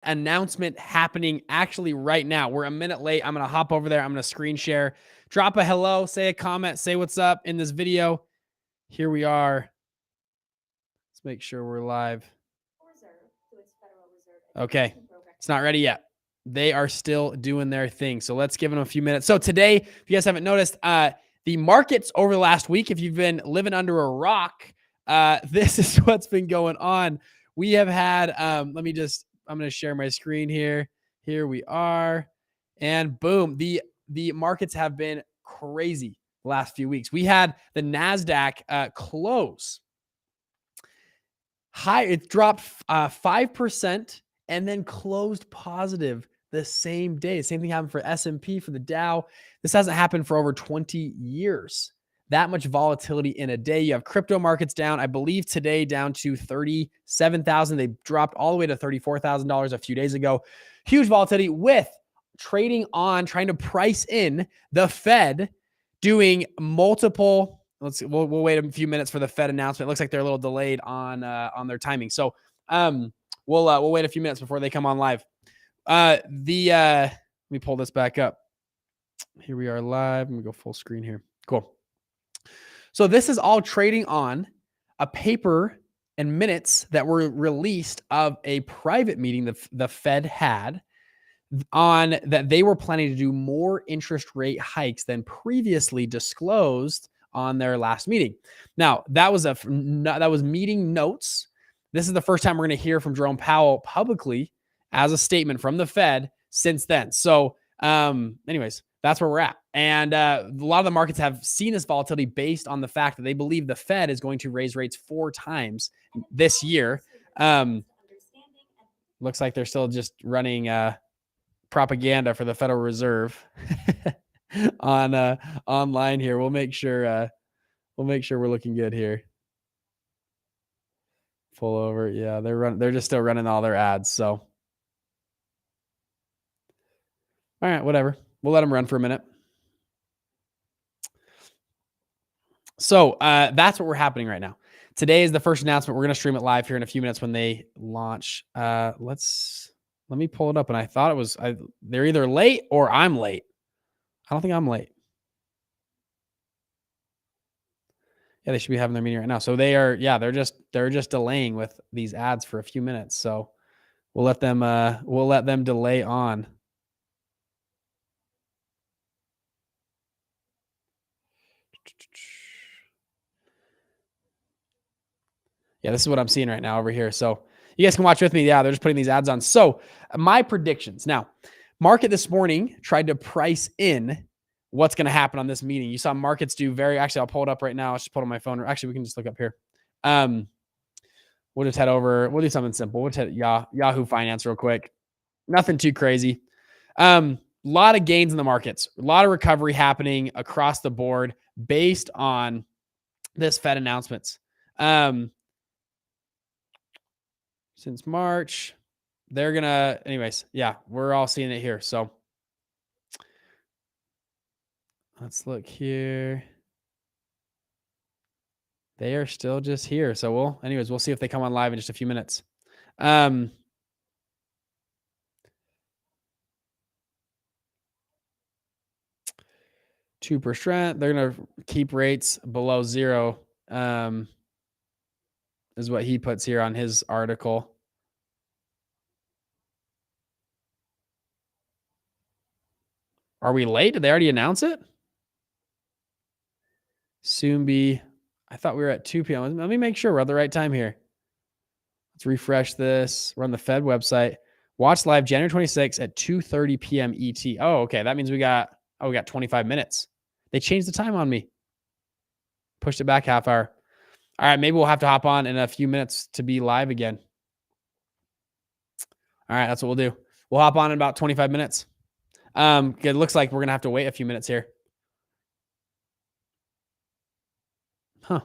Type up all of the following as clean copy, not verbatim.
announcement happening actually right now. We're a minute late. I'm going to hop over there. I'm going to screen share, drop a hello, say a comment, say what's up in this video. Here we are. Let's make sure we're live. Okay. It's not ready yet. They are still doing their thing. So let's give them a few minutes. So today, if you guys haven't noticed, the markets over the last week, if you've been living under a rock, this is what's been going on. We have had, I'm going to share my screen here. Here we are. And boom, the markets have been crazy the last few weeks. We had the NASDAQ close high. It dropped 5% and then closed positive the same day. Same thing happened for S&P, for the Dow. This hasn't happened for over 20 years. That much volatility in a day. You have crypto markets down, I believe today down to 37,000. They dropped all the way to $34,000 a few days ago. Huge volatility with trading on, trying to price in the Fed doing multiple. We'll wait a few minutes for the Fed announcement. It looks like they're a little delayed on their timing. So we'll wait a few minutes before they come on live. Let me pull this back up. Here we are live. I'm gonna go full screen here. Cool. So this is all trading on a paper and minutes that were released of a private meeting the Fed had on that they were planning to do more interest rate hikes than previously disclosed on their last meeting. Now, that was meeting notes. This is the first time we're going to hear from Jerome Powell publicly as a statement from the Fed since then. So anyways, that's where we're at. And a lot of the markets have seen this volatility based on the fact that they believe the Fed is going to raise rates 4 times this year. Looks like they're still just running propaganda for the Federal Reserve on online here. We'll make sure we're looking good here. Pull over. Yeah, they're just still running all their ads. So all right, whatever. We'll let them run for a minute. So that's what we're happening right now. Today is the first announcement. We're going to stream it live here in a few minutes when they launch. Let me pull it up. And I thought it was they're either late or I'm late. I don't think I'm late. Yeah, they should be having their meeting right now. So they are. Yeah, they're just delaying with these ads for a few minutes. So we'll let them delay on. Yeah, this is what I'm seeing right now over here. So you guys can watch with me. Yeah, they're just putting these ads on. So my predictions. Now, market this morning tried to price in what's going to happen on this meeting. You saw markets do actually, I'll pull it up right now. I'll just pull it on my phone. Actually, we can just look up here. We'll just head over. We'll do something simple. We'll hit Yahoo Finance real quick. Nothing too crazy. A lot of gains in the markets. A lot of recovery happening across the board based on this Fed announcements. Since March, they're anyways, yeah, we're all seeing it here. So let's look here. They are still just here. So we'll see if they come on live in just a few minutes. 2%. They're going to keep rates below 0. Is what he puts here on his article. Are we late? Did they already announce it? Soon be. I thought we were at 2 p.m. Let me make sure we're at the right time here. Let's refresh this. We're on the Fed website. Watch live January 26th at 2:30 p.m. ET. Oh, okay. That means we got 25 minutes. They changed the time on me. Pushed it back half hour. All right, maybe we'll have to hop on in a few minutes to be live again. All right, that's what we'll do. We'll hop on in about 25 minutes. It looks like we're going to have to wait a few minutes here. Huh.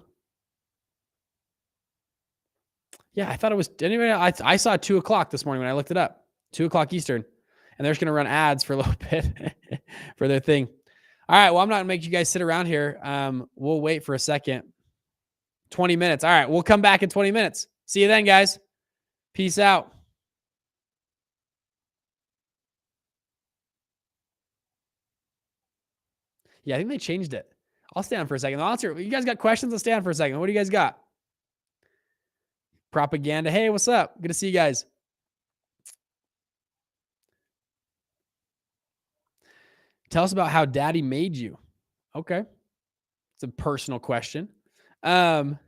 Yeah, I thought it was anyway. I saw 2 o'clock this morning when I looked it up. 2 o'clock Eastern. And they're just going to run ads for a little bit for their thing. All right, well, I'm not going to make you guys sit around here. We'll wait for a second. 20 minutes. All right, we'll come back in 20 minutes. See you then, guys. Peace out. Yeah, I think they changed it. I'll stay on for a second. I'll answer. You guys got questions? I'll stay on for a second. What do you guys got? Propaganda. Hey, what's up? Good to see you guys. Tell us about how daddy made you. Okay. It's a personal question. Um,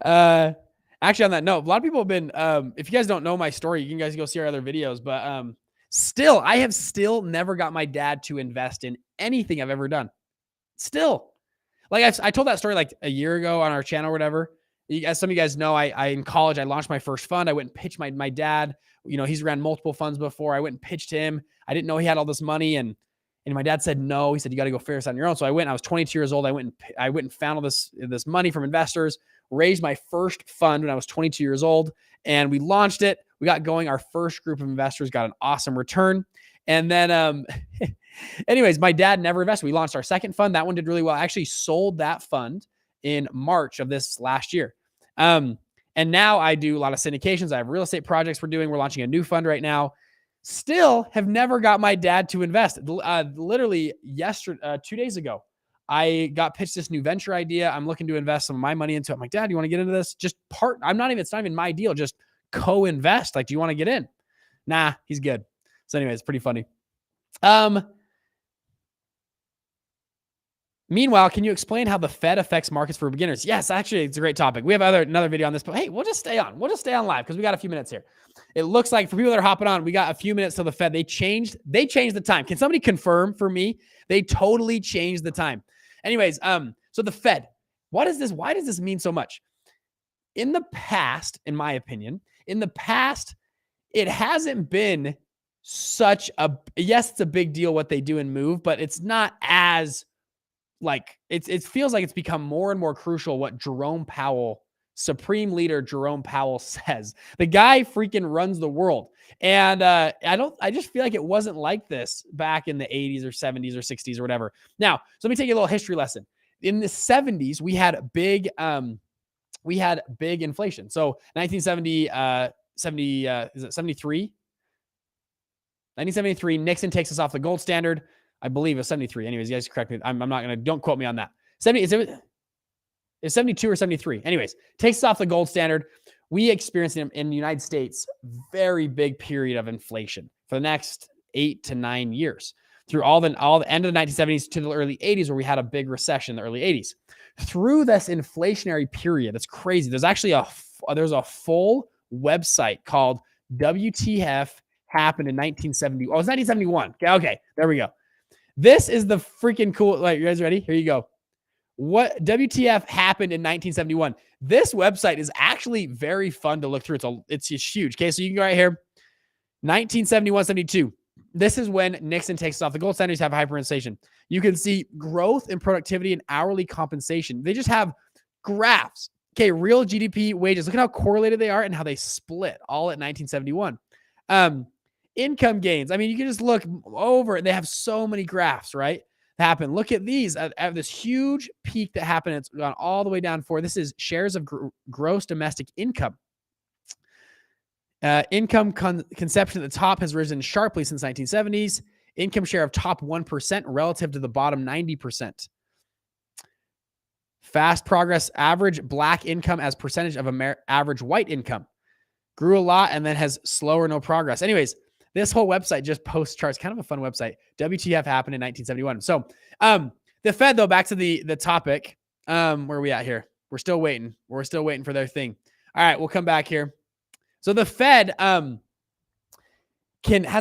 actually, on that note, a lot of people have been, if you guys don't know my story, you can guys go see our other videos, but I have still never got my dad to invest in anything I've ever done. Still. Like I told that story like a year ago on our channel or whatever. As some of you guys know, I in college, I launched my first fund. I went and pitched my dad. You know, he's ran multiple funds before. I went and pitched him. I didn't know he had all this money. And my dad said, no, he said, you got to go figure this out on your own. So I went, I was 22 years old. I went and found all this money from investors, raised my first fund when I was 22 years old. And we launched it. We got going. Our first group of investors got an awesome return. And then, anyways, my dad never invested. We launched our second fund. That one did really well. I actually sold that fund in March of this last year. And now I do a lot of syndications. I have real estate projects we're doing. We're launching a new fund right now. Still have never got my dad to invest. Literally yesterday, 2 days ago, I got pitched this new venture idea. I'm looking to invest some of my money into it. I'm like, Dad, you want to get into this? It's not even my deal. Just co-invest. Like, do you want to get in? Nah, he's good. So anyways, it's pretty funny. Meanwhile, can you explain how the Fed affects markets for beginners? Yes, actually, it's a great topic. We have another video on this, but hey, we'll just stay on. We'll just stay on live because we got a few minutes here. It looks like for people that are hopping on, we got a few minutes till the Fed. They changed the time. Can somebody confirm for me? They totally changed the time. Anyways, so the Fed, why does this mean so much? In the past, in my opinion, it hasn't been such a, yes, it's a big deal what they do and move, but it's not as like, it feels like it's become more and more crucial what Supreme Leader Jerome Powell says. The guy freaking runs the world. And I just feel like it wasn't like this back in the 80s or 70s or 60s or whatever. Now, so let me take you a little history lesson. In the 70s, we had big inflation. So 1970, is it 73? 1973, Nixon takes us off the gold standard. I believe it's 73. Anyways, you guys correct me. I'm not going to, don't quote me on that. 70, it's 72 or 73. Anyways, takes us off the gold standard. We experienced in the United States, very big period of inflation for the next 8 to 9 years through all the end of the 1970s to the early 80s, where we had a big recession in the early 80s. Through this inflationary period, it's crazy. There's actually there's a full website called WTF happened in 1970. Oh, it's 1971. Okay, there we go. This is the freaking cool. Like, you guys ready? Here you go. What WTF happened in 1971? This website is actually very fun to look through. It's just huge. Okay, so you can go right here. 1971, 72. This is when Nixon takes us off the gold standard. You have hyperinflation. You can see growth in productivity and hourly compensation. They just have graphs. Okay, real GDP, wages. Look at how correlated they are and how they split all at 1971. Income gains. I mean, you can just look over. They have so many graphs, right? Happen. Look at these. I have this huge peak that happened. It's gone all the way down for. This is shares of gross domestic income. Income conception at the top has risen sharply since 1970s. Income share of top 1% relative to the bottom 90%. Fast progress. Average black income as percentage of average white income grew a lot and then has slow or no progress. Anyways, this whole website just posts charts. Kind of a fun website. WTF happened in 1971. So the Fed, though, back to the topic. Where are we at here? We're still waiting. We're still waiting for their thing. All right, we'll come back here. So the Fed has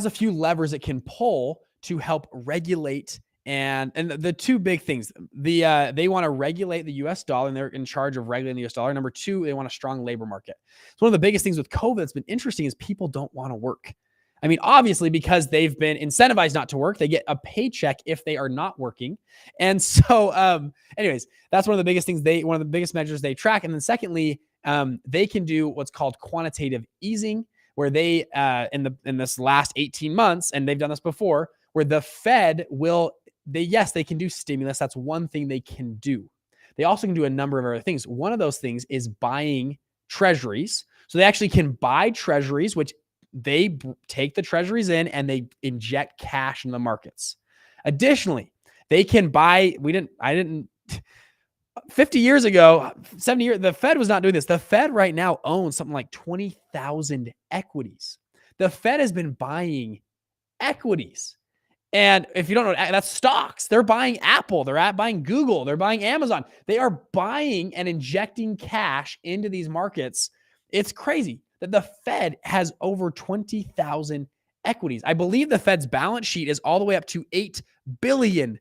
a few levers it can pull to help regulate. And the two big things, they want to regulate the U.S. dollar, and they're in charge of regulating the U.S. dollar. Number two, they want a strong labor market. So one of the biggest things with COVID that's been interesting is people don't want to work. I mean, obviously, because they've been incentivized not to work, they get a paycheck if they are not working. And so, anyways, that's one of the biggest things one of the biggest measures they track. And then secondly, they can do what's called quantitative easing, where they, in this last 18 months, and they've done this before, where the Fed they can do stimulus. That's one thing they can do. They also can do a number of other things. One of those things is buying treasuries. So they actually can buy treasuries, which they take the treasuries in and they inject cash in the markets. Additionally, They can buy, I didn't 50 years ago, 70 years, the Fed was not doing this. The Fed right now owns something like 20,000 equities. The Fed has been buying equities. And if you don't know, that's stocks. They're buying Apple, they're buying Google, they're buying Amazon. They are buying and injecting cash into these markets. It's crazy that the Fed has over 20,000 equities. I believe the Fed's balance sheet is all the way up to $8 trillion,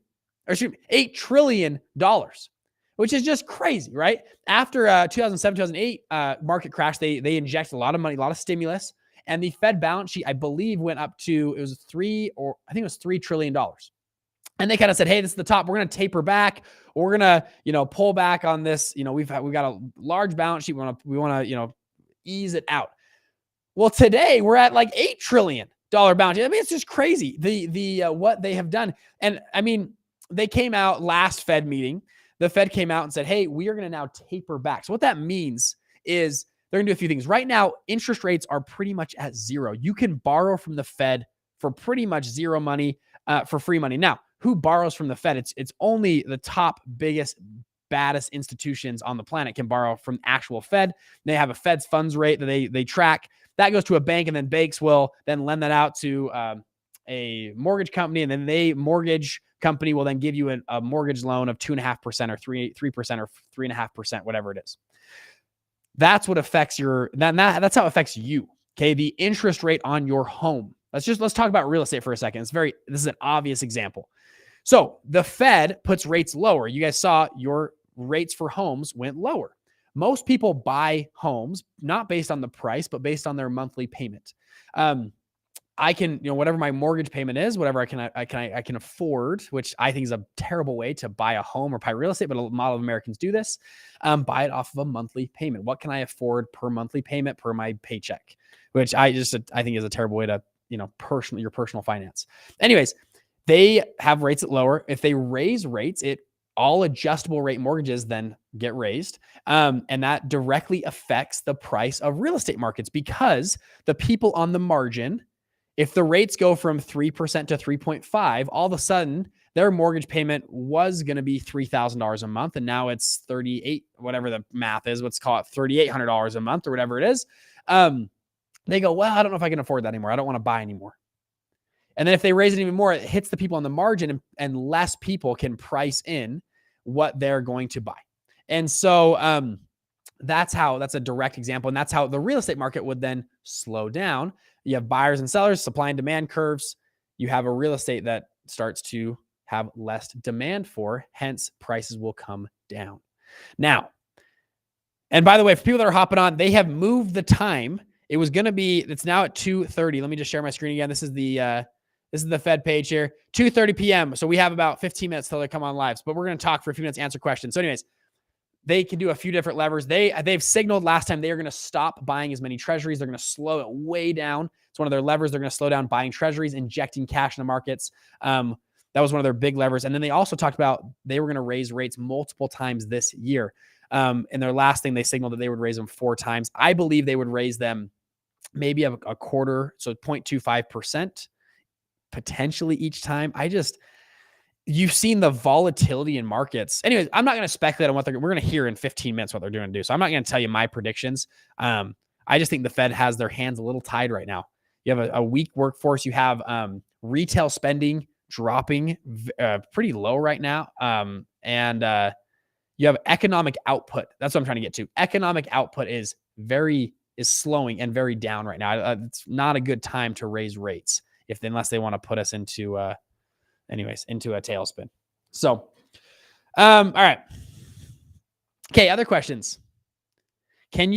which is just crazy, right? After 2007, 2008 market crash, they injected a lot of money, a lot of stimulus. And the Fed balance sheet, I believe, went up to, it was $3 trillion. And they kind of said, hey, this is the top. We're going to taper back. We're going to, pull back on this. We've got a large balance sheet. We want to, ease it out. Well, today we're at like $8 trillion balance sheet. I mean, it's just crazy. The what they have done. And I mean, they came out last Fed meeting. The Fed came out and said, hey, we are going to now taper back. So what that means is they're going to do a few things. Right now, interest rates are pretty much at zero. You can borrow from the Fed for pretty much zero money, for free money. Now, who borrows from the Fed? It's only the top, biggest, baddest institutions on the planet can borrow from actual Fed. They have a Fed's funds rate that they track. That goes to a bank, and then banks will then lend that out to a mortgage company, and then mortgage company will then give you a mortgage loan of 2.5% or 3% or 3.5%, whatever it is. That's what affects that's how it affects you. Okay. The interest rate on your home. Let's talk about real estate for a second. This is an obvious example. So the Fed puts rates lower. You guys saw your rates for homes went lower. Most people buy homes, not based on the price, but based on their monthly payment. I can, whatever my mortgage payment is, whatever I can afford, which I think is a terrible way to buy a home or buy real estate, but a lot of Americans do this, buy it off of a monthly payment. What can I afford per monthly payment per my paycheck, which I think is a terrible way to, your personal finance. Anyways, they have rates at lower. If they raise rates, all adjustable rate mortgages then get raised. And that directly affects the price of real estate markets, because the people on the margin, if the rates go from 3% to 3.5, all of a sudden their mortgage payment was going to be $3,000 a month. And now it's 38, whatever the math is, let's call it $3,800 a month or whatever it is. They go, well, I don't know if I can afford that anymore. I don't want to buy anymore. And then if they raise it even more, it hits the people on the margin, and less people can price in what they're going to buy. And so that's a direct example. And that's how the real estate market would then slow down. You have buyers and sellers, supply and demand curves. You have a real estate that starts to have less demand for, hence prices will come down. Now, and by the way, for people that are hopping on, they have moved the time. It's now at 2:30. Let me just share my screen again. This is the Fed page here, 2:30 p.m. So we have about 15 minutes till they come on live, but we're going to talk for a few minutes, answer questions. So anyways, they can do a few different levers. They've signaled last time they are going to stop buying as many treasuries. They're going to slow it way down. It's one of their levers. They're going to slow down buying treasuries, injecting cash in the markets. That was one of their big levers. And then they also talked about they were going to raise rates multiple times this year. In their last thing, they signaled that they would raise them 4 times. I believe they would raise them maybe a quarter, so 0.25% potentially each time. You've seen the volatility in markets. Anyways, I'm not going to speculate on we're going to hear in 15 minutes what they're doing to do. So I'm not going to tell you my predictions. I just think the Fed has their hands a little tied right now. You have a weak workforce. You have retail spending dropping pretty low right now. And you have economic output. That's what I'm trying to get to. Economic output is slowing and very down right now. It's not a good time to raise rates unless they want to put us into a tailspin. So, all right. Okay. Other questions. Can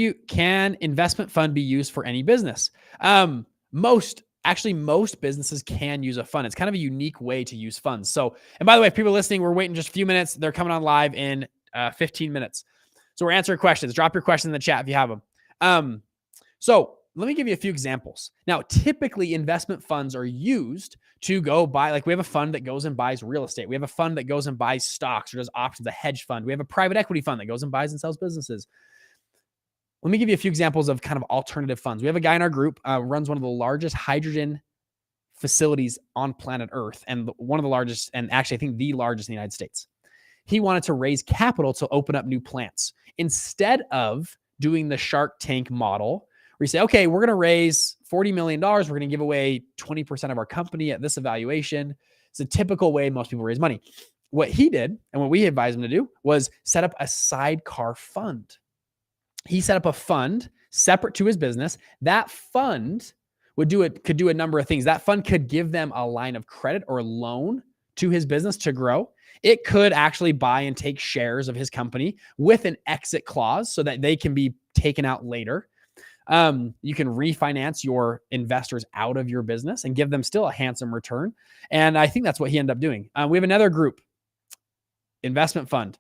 investment fund be used for any business? Most businesses can use a fund. It's kind of a unique way to use funds. So, and by the way, if people are listening, we're waiting just a few minutes. They're coming on live in 15 minutes. So we're answering questions. Drop your questions in the chat if you have them. So let me give you a few examples. Now, typically investment funds are used to go buy, like we have a fund that goes and buys real estate. We have a fund that goes and buys stocks or does options, a hedge fund. We have a private equity fund that goes and buys and sells businesses. Let me give you a few examples of kind of alternative funds. We have a guy in our group, runs one of the largest hydrogen facilities on planet Earth and one of the largest, and actually I think the largest in the United States. He wanted to raise capital to open up new plants instead of doing the Shark Tank model where you say, okay, we're going to raise $40 million. We're going to give away 20% of our company at this evaluation. It's a typical way most people raise money. What he did and what we advised him to do was set up a sidecar fund. He set up a fund separate to his business. That fund could do a number of things. That fund could give them a line of credit or loan to his business to grow. It could actually buy and take shares of his company with an exit clause so that they can be taken out later. You can refinance your investors out of your business and give them still a handsome return. And I think that's what he ended up doing. We have another group, investment fund.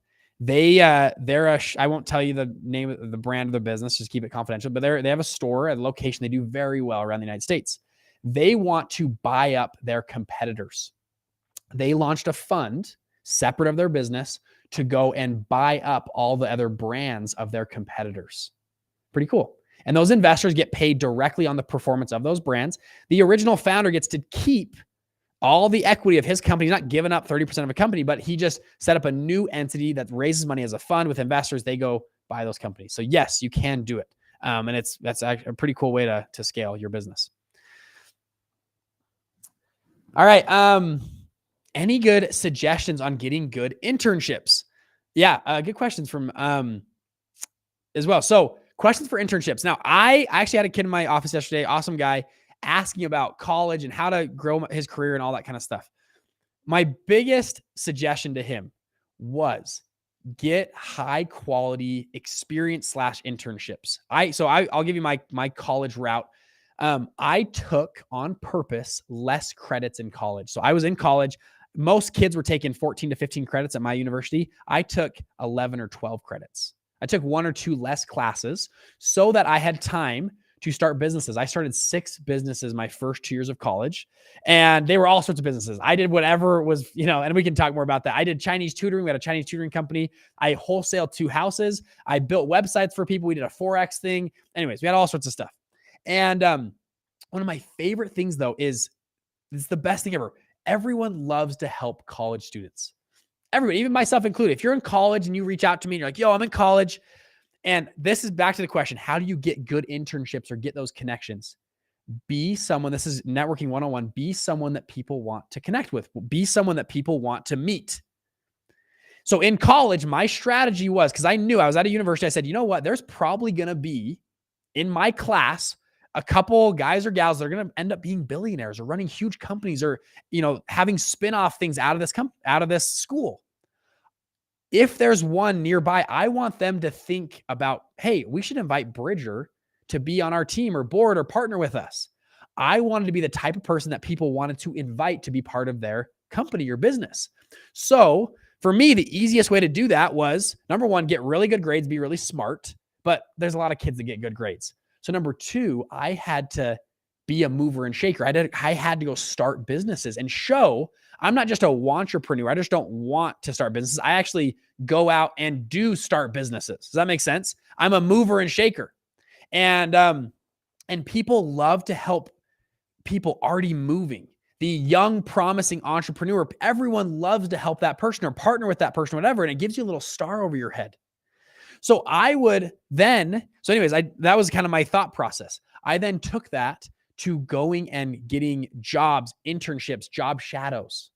I won't tell you the name of the brand of the business, just keep it confidential, but they have a store at a location. They do very well around the United States. They want to buy up their competitors. They launched a fund separate of their business to go and buy up all the other brands of their competitors. Pretty cool. And those investors get paid directly on the performance of those brands. The original founder gets to keep all the equity of his company. He's not giving up 30% of a company, but he just set up a new entity that raises money as a fund with investors. They go buy those companies. So yes, you can do it. And that's a pretty cool way to scale your business. All right. Any good suggestions on getting good internships? Yeah. Good questions from, as well. So questions for internships. Now I actually had a kid in my office yesterday, awesome guy, asking about college and how to grow his career and all that kind of stuff. My biggest suggestion to him was get high quality experience / internships. I'll give you my college route. I took on purpose less credits in college. So I was in college. Most kids were taking 14 to 15 credits at my university. I took 11 or 12 credits. I took 1 or 2 less classes so that I had time to start businesses. I started 6 businesses my first 2 years of college, and they were all sorts of businesses. I did whatever was, and we can talk more about that. I did Chinese tutoring. We had a Chinese tutoring company. I wholesaled 2 houses. I built websites for people. We did a Forex thing. Anyways, we had all sorts of stuff. And one of my favorite things though is it's the best thing ever. Everyone loves to help college students. Everybody, even myself included. If you're in college and you reach out to me and you're like, yo, I'm in college. And this is back to the question, how do you get good internships or get those connections? Be someone, this is networking 101, be someone that people want to connect with. Be someone that people want to meet. So in college, my strategy was, because I knew I was at a university, I said, you know what? There's probably going to be in my class a couple guys or gals that are going to end up being billionaires or running huge companies or, having spin-off things out of this school. If there's one nearby, I want them to think about, hey, we should invite Bridger to be on our team or board or partner with us. I wanted to be the type of person that people wanted to invite to be part of their company or business. So for me, the easiest way to do that was, number 1, get really good grades, be really smart, but there's a lot of kids that get good grades. So number 2, I had to be a mover and shaker. I had to go start businesses and show I'm not just a wantrepreneur. I just don't want to start businesses. I actually go out and do start businesses. Does that make sense? I'm a mover and shaker. And people love to help people already moving. The young, promising entrepreneur, everyone loves to help that person or partner with that person, whatever. And it gives you a little star over your head. So that was kind of my thought process. I then took that to going and getting jobs, internships, job shadows,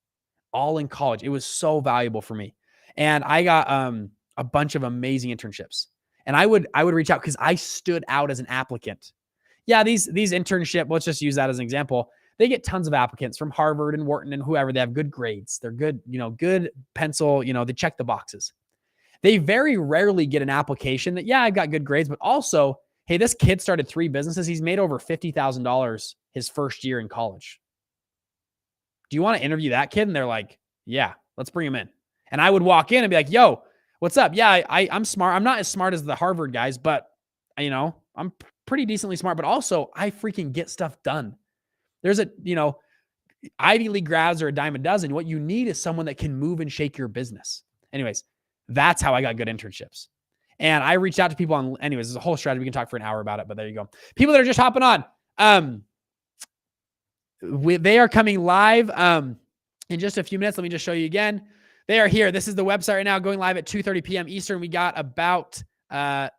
all in college. It was so valuable for me. And I got a bunch of amazing internships. And I would reach out because I stood out as an applicant. Yeah, these internship, let's just use that as an example. They get tons of applicants from Harvard and Wharton and whoever. They have good grades. They're good, good pencil, they check the boxes. They very rarely get an application that, I've got good grades, but also, hey, this kid started 3 businesses. He's made over $50,000 his first year in college. Do you want to interview that kid? And they're like, yeah, let's bring him in. And I would walk in and be like, yo, what's up? Yeah, I'm smart. I'm not as smart as the Harvard guys, but I'm pretty decently smart, but also I freaking get stuff done. There's Ivy League grads are a dime a dozen. What you need is someone that can move and shake your business. Anyways, that's how I got good internships. And I reached out to people there's a whole strategy. We can talk for an hour about it, but there you go. People that are just hopping on. They are coming live in just a few minutes. Let me just show you again. They are here. This is the website right now, going live at 2:30 p.m. Eastern. We got about 9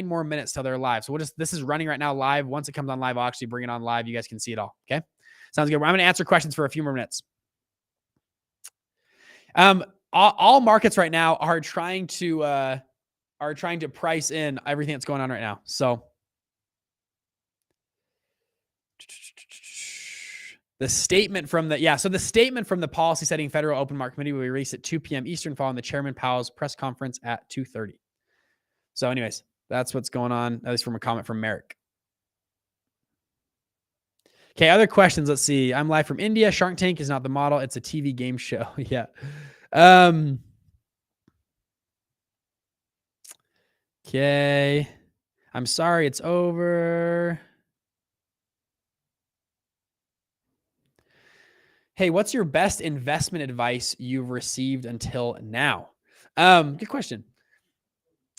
more minutes till they're live. So this is running right now live. Once it comes on live, I'll actually bring it on live. You guys can see it all. Okay. Sounds good. I'm going to answer questions for a few more minutes. All markets right now are trying to price in everything that's going on right now. So the statement from the policy setting Federal Open Market Committee will be released at 2 p.m. Eastern following the Chairman Powell's press conference at 2:30. So anyways, that's what's going on, at least from a comment from Merrick. Okay, other questions. Let's see. I'm live from India. Shark Tank is not the model. It's a TV game show. Yeah. Okay. I'm sorry, it's over. Hey, what's your best investment advice you've received until now? Good question.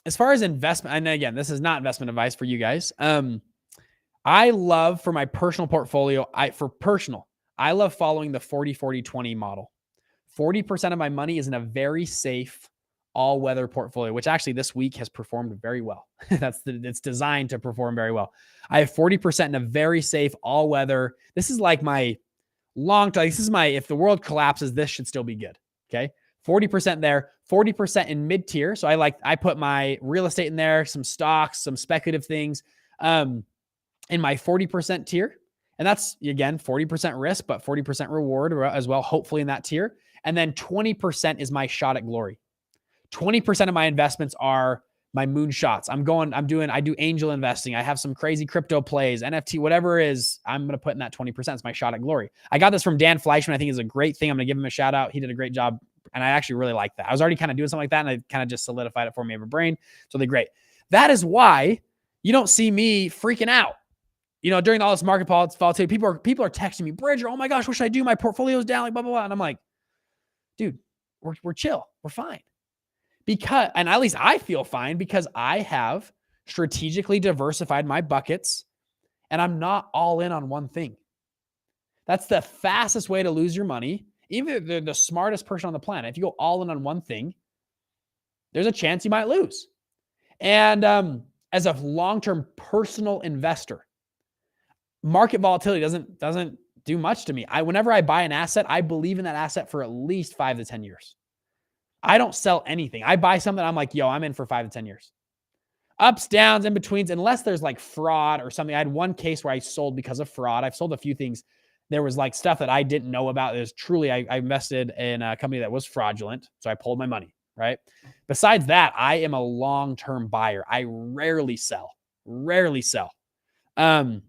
As far as investment, and again, this is not investment advice for you guys. I love, for my personal portfolio, I love following the 40-40-20 model. 40% of my money is in a very safe all-weather portfolio, which actually this week has performed very well. It's designed to perform very well. I have 40% in a very safe all-weather. This is like my long time. This is my, if the world collapses, this should still be good. Okay. 40% there, 40% in mid-tier. So I put my real estate in there, some stocks, some speculative things, in my 40% tier. And that's, again, 40% risk, but 40% reward as well, hopefully in that tier. And then 20% is my shot at glory. 20% of my investments are my moonshots. I do angel investing. I have some crazy crypto plays, NFT, whatever it is, I'm going to put in that 20%. It's my shot at glory. I got this from Dan Fleischman. I think is a great thing. I'm going to give him a shout out. He did a great job. And I actually really like that. I was already kind of doing something like that. And I kind of just solidified it for me in my brain. So they're great. That is why you don't see me freaking out. During all this market volatility, people are texting me, Bridger, oh my gosh, what should I do? My portfolio's down, like blah, blah, blah. And I'm like, dude, we're chill. We're fine. And at least I feel fine because I have strategically diversified my buckets and I'm not all in on one thing. That's the fastest way to lose your money. Even if they're the smartest person on the planet, if you go all in on one thing, there's a chance you might lose. And as a long-term personal investor, market volatility doesn't do much to me. Whenever I buy an asset, I believe in that asset for at least 5 to 10 years. I don't sell anything. I buy something, I'm like, yo, I'm in for 5 to 10 years. Ups, downs, in betweens, unless there's like fraud or something. I had one case where I sold because of fraud. I've sold a few things. There was like stuff that I didn't know about. It was truly, I invested in a company that was fraudulent. So I pulled my money, right? Besides that, I am a long-term buyer. I rarely sell. And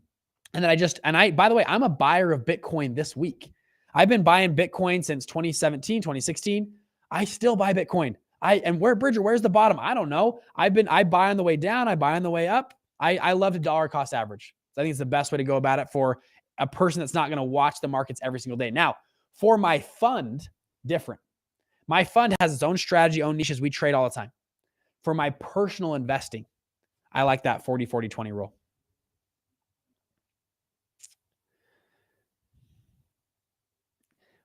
then by the way, I'm a buyer of Bitcoin this week. I've been buying Bitcoin since 2017, 2016. I still buy Bitcoin. Where's the bottom? I don't know. I buy on the way down. I buy on the way up. I love to dollar cost average. So I think it's the best way to go about it for a person that's not going to watch the markets every single day. Now, for my fund, different. My fund has its own strategy, own niches. We trade all the time. For my personal investing, I like that 40-40-20 rule.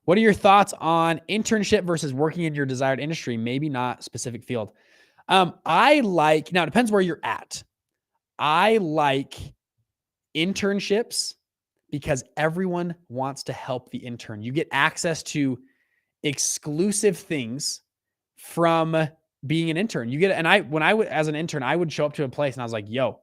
What are your thoughts on internship versus working in your desired industry? Maybe not specific field. Now it depends where you're at. I like internships because everyone wants to help the intern. You get access to exclusive things from being an intern. As an intern, I would show up to a place and I was like, yo,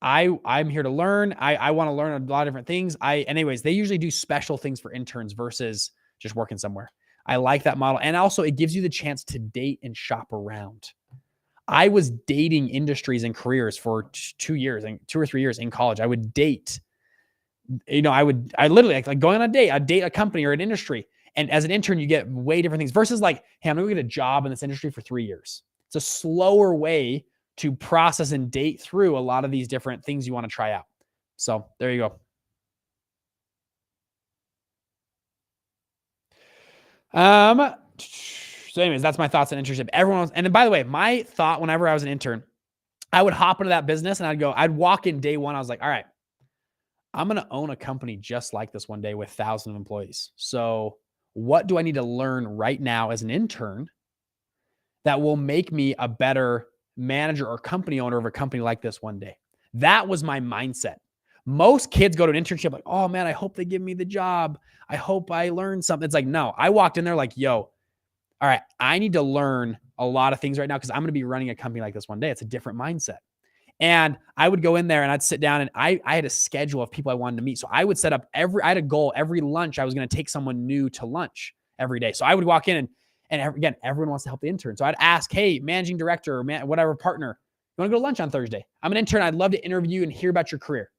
I'm here to learn. I want to learn a lot of different things. Anyways, they usually do special things for interns versus just working somewhere. I like that model. And also it gives you the chance to date and shop around. I was dating industries and careers for 2 or 3 years in college. I would date, I literally like going on a date, I'd date a company or an industry. And as an intern, you get way different things versus like, hey, I'm going to get a job in this industry for 3 years. It's a slower way to process and date through a lot of these different things you want to try out. So there you go. So anyways, that's my thoughts on internship. And then by the way, my thought whenever I was an intern, I would hop into that business and I'd walk in day one. I was like, all right, I'm going to own a company just like this one day with thousands of employees. So what do I need to learn right now as an intern that will make me a better manager or company owner of a company like this one day? That was my mindset. Most kids go to an internship like, oh man, I hope they give me the job. I hope I learn something. It's like, no, I walked in there like, yo, all right, I need to learn a lot of things right now because I'm going to be running a company like this one day. It's a different mindset. And I would go in there and I'd sit down and I had a schedule of people I wanted to meet. So I would set up I had a goal every lunch. I was going to take someone new to lunch every day. So I would walk in and again, everyone wants to help the intern. So I'd ask, hey, managing director or whatever partner, you want to go to lunch on Thursday? I'm an intern. I'd love to interview you and hear about your career.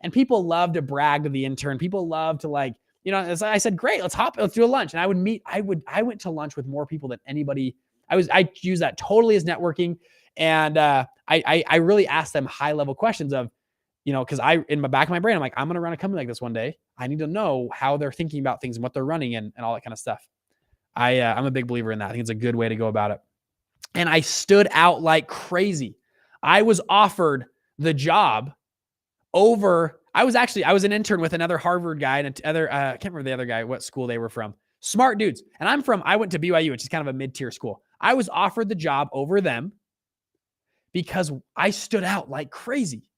And people love to brag to the intern. People love to like, as I said, great, let's do a lunch. And I went to lunch with more people than anybody. I use that totally as networking. And I really asked them high level questions of, because in the back of my brain, I'm like, I'm going to run a company like this one day. I need to know how they're thinking about things and what they're running and all that kind of stuff. I'm a big believer in that. I think it's a good way to go about it. And I stood out like crazy. I was offered the job over. I was an intern with another Harvard guy and I can't remember the other guy, what school they were from. Smart dudes. And I went to BYU, which is kind of a mid-tier school. I was offered the job over them because I stood out like crazy.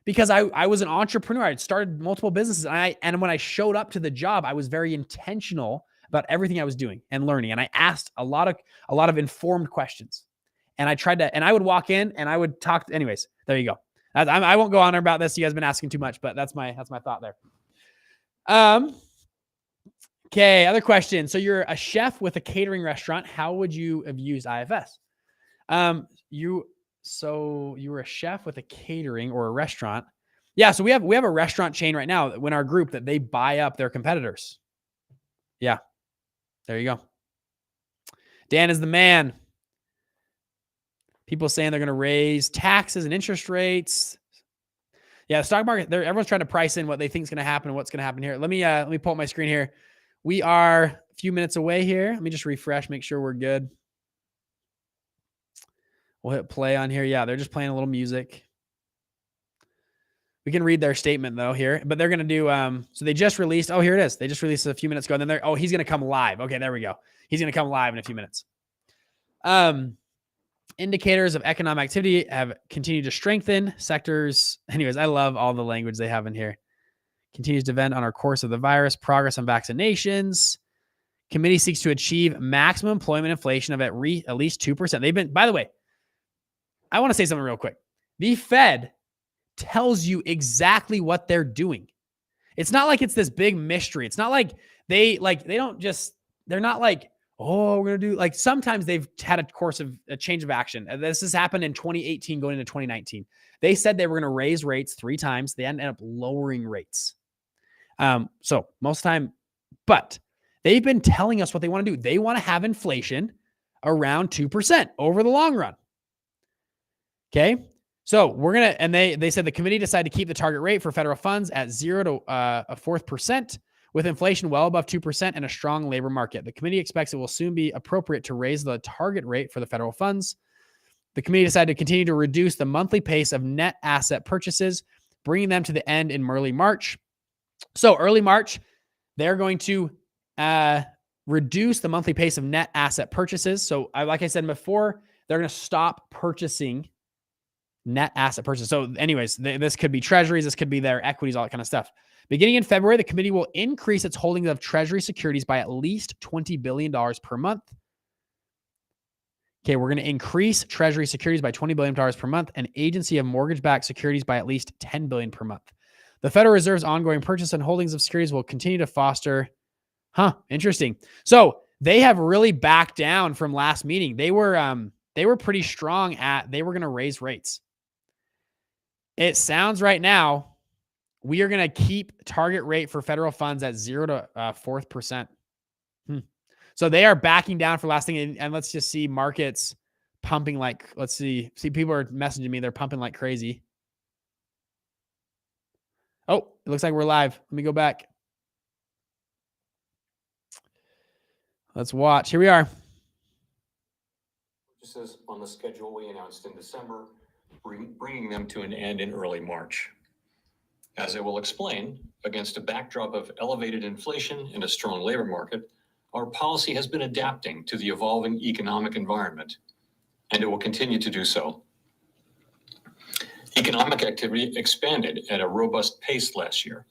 Because I was an entrepreneur. I had started multiple businesses. And when I showed up to the job, I was very intentional about everything I was doing and learning. And I asked a lot of informed questions. And I would walk in and I would talk. Anyways, there you go. I won't go on about this. You guys have been asking too much, but that's my thought there. Okay. Other question. So you're a chef with a catering restaurant. How would you have used IFS? So you were a chef with a catering or a restaurant. Yeah. So we have a restaurant chain right now in our group that they buy up their competitors. Yeah. There you go. Dan is the man. People saying they're going to raise taxes and interest rates. Yeah. The stock market, everyone's trying to price in what they think is going to happen and what's going to happen here. Let me pull up my screen here. We are a few minutes away here. Let me just refresh, make sure we're good. We'll hit play on here. Yeah, they're just playing a little music. We can read their statement though here, but they're going to do, so they just released, here it is. They just released a few minutes ago and then he's going to come live. Okay, there we go. He's going to come live in a few minutes. Indicators of economic activity have continued to strengthen sectors. Anyways, I love all the language they have in here. Continues to depend on our course of the virus, progress on vaccinations. Committee seeks to achieve maximum employment inflation of at least 2%. By the way, I want to say something real quick. The Fed tells you exactly what they're doing. It's not like it's this big mystery. It's not like they're not like, we're going to do, like, sometimes they've had a change of action. This has happened in 2018 going into 2019. They said they were going to raise rates 3 times. They ended up lowering rates. So most of the time, but they've been telling us what they want to do. They want to have inflation around 2% over the long run. Okay. So they said the committee decided to keep the target rate for federal funds at 0 to 4% with inflation well above 2% and a strong labor market. The committee expects it will soon be appropriate to raise the target rate for the federal funds. The committee decided to continue to reduce the monthly pace of net asset purchases, bringing them to the end in early March. So early March, they're going to reduce the monthly pace of net asset purchases. So like I said before, they're going to stop purchasing net asset purchase. So anyways, this could be treasuries, this could be their equities, all that kind of stuff. Beginning in February, the committee will increase its holdings of treasury securities by at least $20 billion per month. Okay, we're going to increase treasury securities by $20 billion per month and agency of mortgage-backed securities by at least $10 billion per month. The Federal Reserve's ongoing purchase and holdings of securities will continue to foster. Interesting. So they have really backed down from last meeting. They were pretty strong they were going to raise rates. It sounds right now, we are going to keep target rate for federal funds at 0 to 4%. So they are backing down for last thing. And let's just see markets pumping like, let's see, people are messaging me. They're pumping like crazy. Oh, it looks like we're live. Let me go back. Let's watch. Here we are. Purchases on the schedule we announced in December, bringing them to an end in early March. As I will explain, against a backdrop of elevated inflation and a strong labor market, our policy has been adapting to the evolving economic environment, and it will continue to do so. Economic activity expanded at a robust pace last year,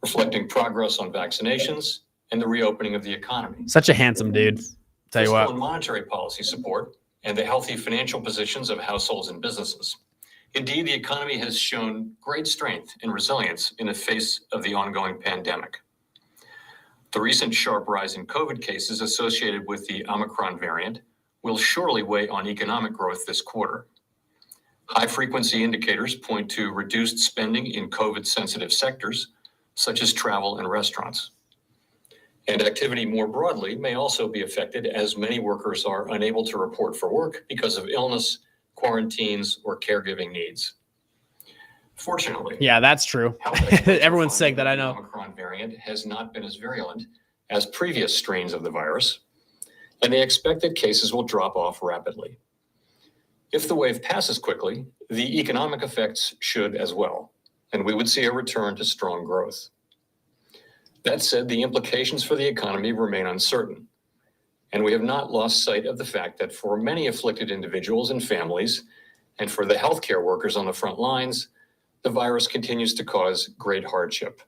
reflecting progress on vaccinations and the reopening of the economy. Such a handsome dude. Tell you Fiscal what. and monetary policy support and the healthy financial positions of households and businesses. Indeed, the economy has shown great strength and resilience in the face of the ongoing pandemic. The recent sharp rise in COVID cases associated with the Omicron variant will surely weigh on economic growth this quarter. High-frequency indicators point to reduced spending in COVID-sensitive sectors, such as travel and restaurants. And activity more broadly may also be affected as many workers are unable to report for work because of illness, quarantines, or caregiving needs. Fortunately, Yeah, that's true. Everyone's sick that I know. The Omicron variant has not been as virulent as previous strains of the virus, and they expect that cases will drop off rapidly. If the wave passes quickly, the economic effects should as well, and we would see a return to strong growth. That said, the implications for the economy remain uncertain, and we have not lost sight of the fact that for many afflicted individuals and families, and for the healthcare workers on the front lines, the virus continues to cause great hardship.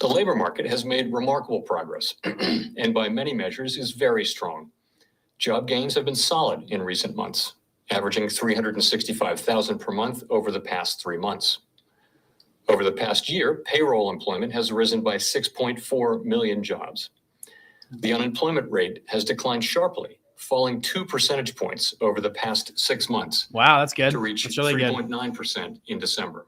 The labor market has made remarkable progress, and by many measures is very strong. Job gains have been solid in recent months, averaging 365,000 per month over the past 3 months. Over the past year, payroll employment has risen by 6.4 million jobs. The unemployment rate has declined sharply, falling 2 percentage points over the past 6 months. Wow, that's good. To reach That's really 3.9% in December.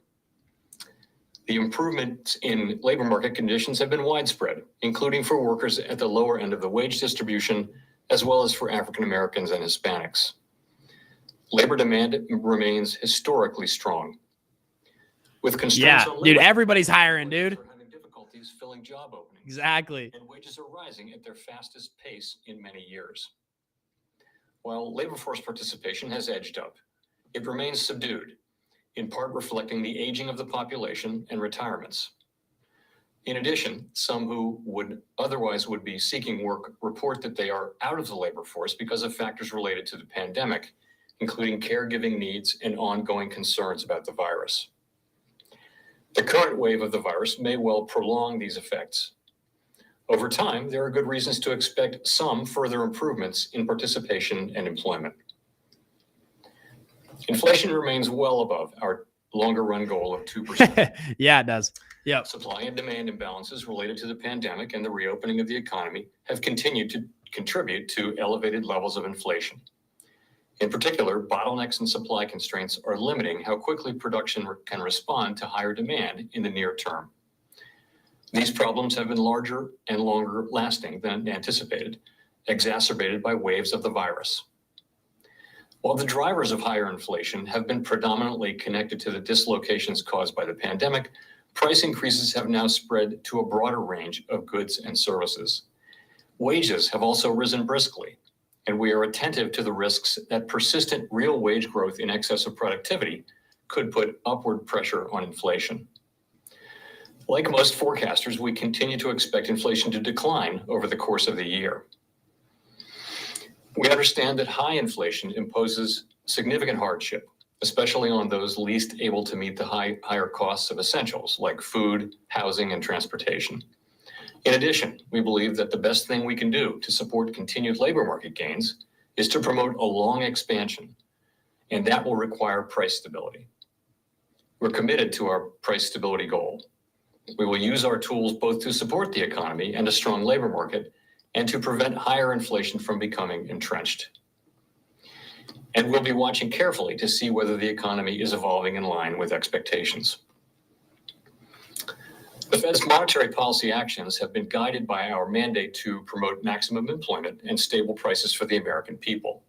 The improvements in labor market conditions have been widespread, including for workers at the lower end of the wage distribution, as well as for African Americans and Hispanics. Labor demand remains historically strong. With constraints on dude, labor, everybody's hiring, dude. are having difficulties filling job openings. Exactly. And wages are rising at their fastest pace in many years. While labor force participation has edged up, it remains subdued, in part reflecting the aging of the population and retirements. In addition, some who would otherwise be seeking work report that they are out of the labor force because of factors related to the pandemic, including caregiving needs and ongoing concerns about the virus. The current wave of the virus may well prolong these effects. Over time, there are good reasons to expect some further improvements in participation and employment. Inflation remains well above our longer run goal of 2%. Yeah, it does. Yep. Supply and demand imbalances related to the pandemic and the reopening of the economy have continued to contribute to elevated levels of inflation. In particular, bottlenecks and supply constraints are limiting how quickly production can respond to higher demand in the near term. These problems have been larger and longer lasting than anticipated, exacerbated by waves of the virus. While the drivers of higher inflation have been predominantly connected to the dislocations caused by the pandemic, price increases have now spread to a broader range of goods and services. Wages have also risen briskly, and we are attentive to the risks that persistent real wage growth in excess of productivity could put upward pressure on inflation. Like most forecasters, we continue to expect inflation to decline over the course of the year. We understand that high inflation imposes significant hardship, especially on those least able to meet the higher costs of essentials like food, housing, and transportation. In addition, we believe that the best thing we can do to support continued labor market gains is to promote a long expansion, and that will require price stability. We're committed to our price stability goal. We will use our tools both to support the economy and a strong labor market and to prevent higher inflation from becoming entrenched. And we'll be watching carefully to see whether the economy is evolving in line with expectations. The Fed's monetary policy actions have been guided by our mandate to promote maximum employment and stable prices for the American people.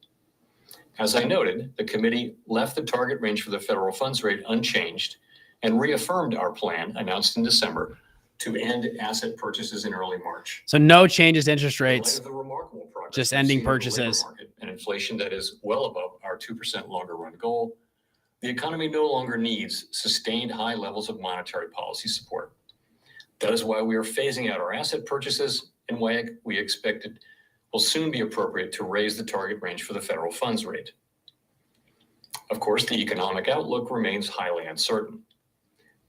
As I noted, the committee left the target range for the federal funds rate unchanged and reaffirmed our plan announced in December to end asset purchases in early March. So no changes to interest In light rates, of the remarkable progress just we've ending seen in the labor purchases. market and inflation that is well above our 2% longer run goal, The economy no longer needs sustained high levels of monetary policy support. That is why we are phasing out our asset purchases and why we expect it will soon be appropriate to raise the target range for the federal funds rate. Of course, the economic outlook remains highly uncertain.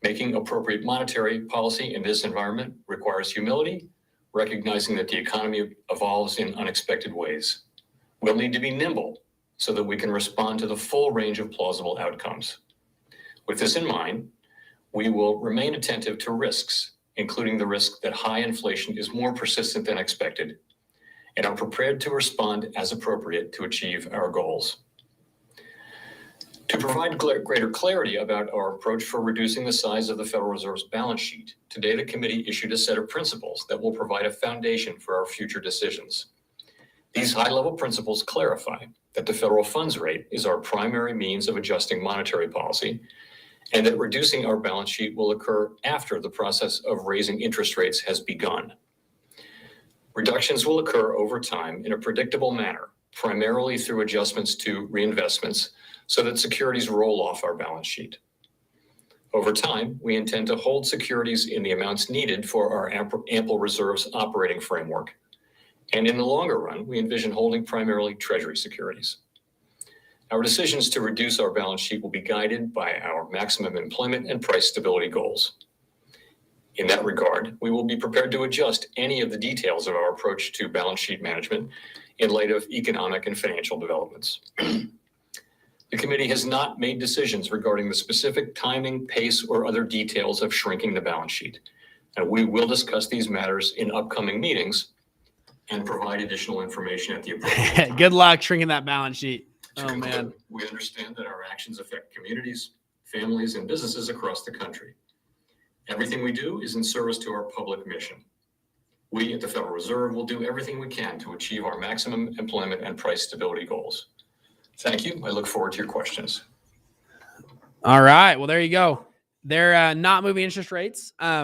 Making appropriate monetary policy in this environment requires humility, recognizing that the economy evolves in unexpected ways. We'll need to be nimble so that we can respond to the full range of plausible outcomes. With this in mind, we will remain attentive to risks, including the risk that high inflation is more persistent than expected, and are prepared to respond as appropriate to achieve our goals. To provide greater clarity about our approach for reducing the size of the Federal Reserve's balance sheet, today the committee issued a set of principles that will provide a foundation for our future decisions. These high-level principles clarify that the federal funds rate is our primary means of adjusting monetary policy, and that reducing our balance sheet will occur after the process of raising interest rates has begun. Reductions will occur over time in a predictable manner, primarily through adjustments to reinvestments, so that securities roll off our balance sheet. Over time, we intend to hold securities in the amounts needed for our ample reserves operating framework. And in the longer run, we envision holding primarily Treasury securities. Our decisions to reduce our balance sheet will be guided by our maximum employment and price stability goals. In that regard, we will be prepared to adjust any of the details of our approach to balance sheet management in light of economic and financial developments. The committee has not made decisions regarding the specific timing, pace, or other details of shrinking the balance sheet. And we will discuss these matters in upcoming meetings and provide additional information at the appropriate time. Good luck shrinking that balance sheet. Oh, man. We understand that our actions affect communities, families, and businesses across the country. Everything we do is in service to our public mission. We at the Federal Reserve will do everything we can to achieve our maximum employment and price stability goals. Thank you. I look forward to your questions. All right. Well, there you go. They're not moving interest rates. They're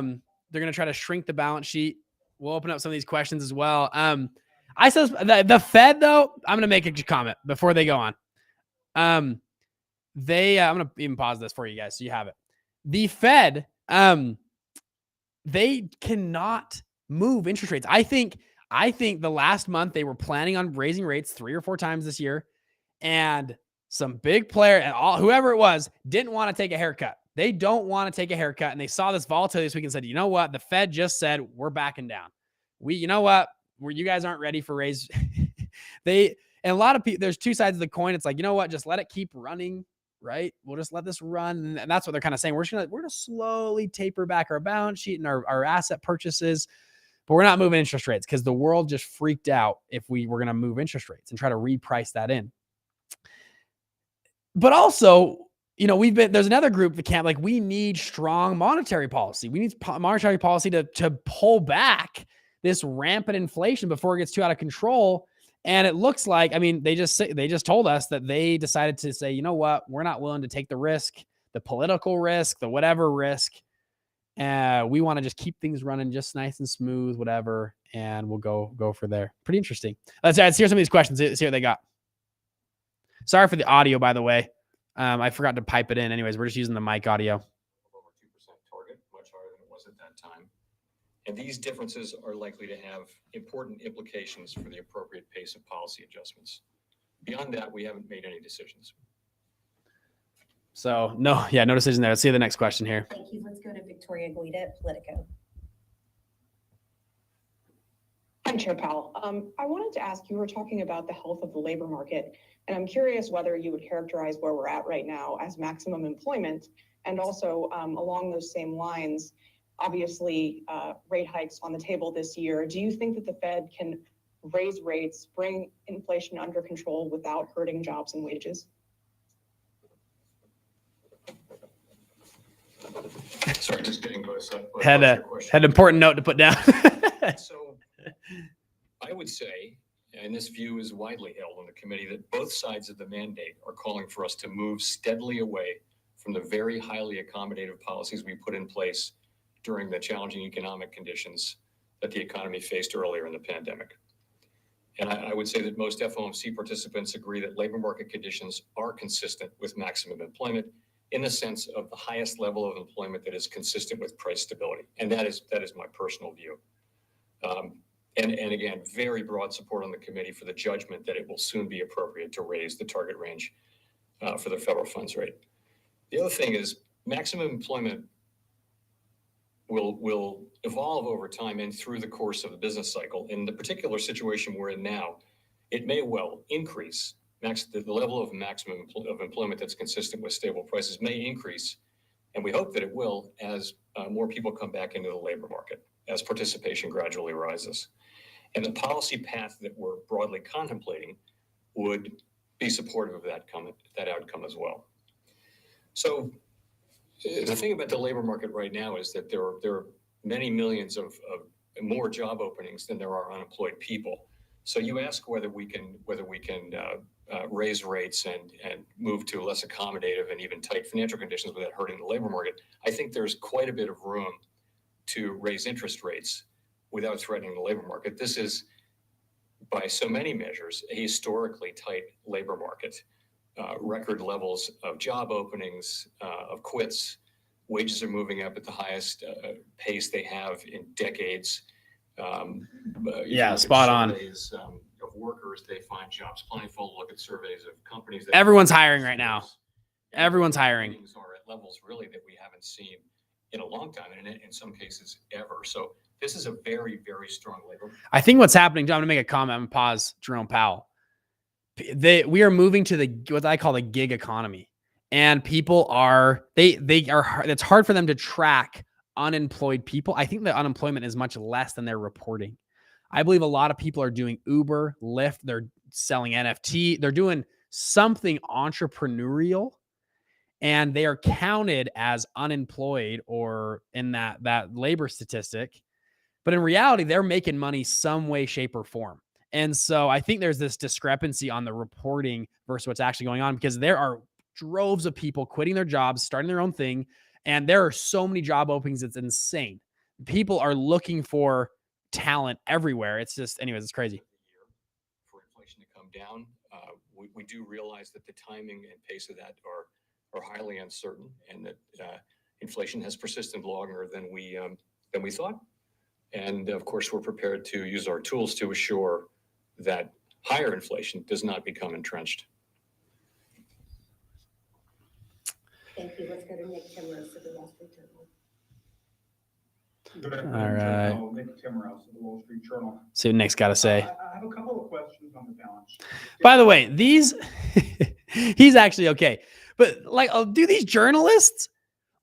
going to try to shrink the balance sheet. We'll open up some of these questions as well. I said the Fed, though, I'm going to make a comment before they go on. I'm going to even pause this for you guys so you have it. The Fed, they cannot move interest rates. I think the last month they were planning on raising rates 3 or 4 times this year, and some big player and whoever it was didn't want to take a haircut. They don't want to take a haircut, and they saw this volatility this week and said, you know what? The Fed just said we're backing down. You know what? You guys aren't ready for raise. And a lot of people, there's 2 sides of the coin. It's like, you know what? Just let it keep running, right? We'll just let this run. And that's what they're kind of saying. We're going to slowly taper back our balance sheet and our asset purchases, but we're not moving interest rates because the world just freaked out if we were going to move interest rates and try to reprice that in. But also, you know, there's another group that can't, like, we need strong monetary policy. We need monetary policy to pull back this rampant inflation before it gets too out of control. And it looks like, I mean, they just told us that they decided to say, you know what, we're not willing to take the risk, the political risk, the whatever risk. We want to just keep things running just nice and smooth, whatever. And we'll go for there. Pretty interesting. Let's hear some of these questions. See what they got. Sorry for the audio, by the way. I forgot to pipe it in. Anyways, we're just using the mic audio. Over 2% target, much higher than it was at that time. And these differences are likely to have important implications for the appropriate pace of policy adjustments. Beyond that, we haven't made any decisions. So no decision there. Let's see the next question here. Thank you. Let's go to Victoria Guida at Politico. Hi, Chair Powell. I wanted to ask, you were talking about the health of the labor market, and I'm curious whether you would characterize where we're at right now as maximum employment, and also along those same lines, obviously rate hikes on the table this year. Do you think that the Fed can raise rates, bring inflation under control without hurting jobs and wages? Sorry, just getting close up. Had an important note to put down. So I would say, and this view is widely held on the committee, that both sides of the mandate are calling for us to move steadily away from the very highly accommodative policies we put in place during the challenging economic conditions that the economy faced earlier in the pandemic. And I would say that most FOMC participants agree that labor market conditions are consistent with maximum employment in the sense of the highest level of employment that is consistent with price stability. And that is my personal view. And again, very broad support on the committee for the judgment that it will soon be appropriate to raise the target range for the federal funds rate. The other thing is maximum employment will evolve over time and through the course of the business cycle. In the particular situation we're in now, it may well increase. The level of maximum of employment that's consistent with stable prices may increase, and we hope that it will as more people come back into the labor market, as participation gradually rises. And the policy path that we're broadly contemplating would be supportive of that outcome as well. So the thing about the labor market right now is that there are many millions of more job openings than there are unemployed people. So you ask whether we can raise rates and move to less accommodative and even tight financial conditions without hurting the labor market. I think there's quite a bit of room to raise interest rates without threatening the labor market. This is, by so many measures, a historically tight labor market. Record levels of job openings, of quits. Wages are moving up at the highest pace they have in decades. Yeah, spot on. Surveys of workers, they find jobs plentiful. Look at surveys of companies. Everyone's hiring right now. Everyone's hiring. Are at levels really that we haven't seen in a long time, and in some cases ever. So this is a very, very strong labor. I think what's happening, John, I'm going to make a comment. I'm going to pause Jerome Powell. We are moving to what I call the gig economy, and people are it's hard for them to track unemployed people. I think the unemployment is much less than they're reporting. I believe a lot of people are doing Uber, Lyft, they're selling NFT, they're doing something entrepreneurial, and they are counted as unemployed or in that labor statistic. But in reality, they're making money some way, shape, or form. And so I think there's this discrepancy on the reporting versus what's actually going on, because there are droves of people quitting their jobs, starting their own thing. And there are so many job openings. It's insane. People are looking for talent everywhere. It's just, anyways, it's crazy. For inflation to come down, we do realize that the timing and pace of that are highly uncertain, and that inflation has persisted longer than we thought. And of course, we're prepared to use our tools to assure that higher inflation does not become entrenched. Thank you. Let's go to Nick Timrose of the Wall Street Journal. Good afternoon, All right. Joe. Nick Timrose of the Wall Street Journal. See what Nick's got to say. I have a couple of questions on the balance sheet. By the way, he's actually okay. But do these journalists,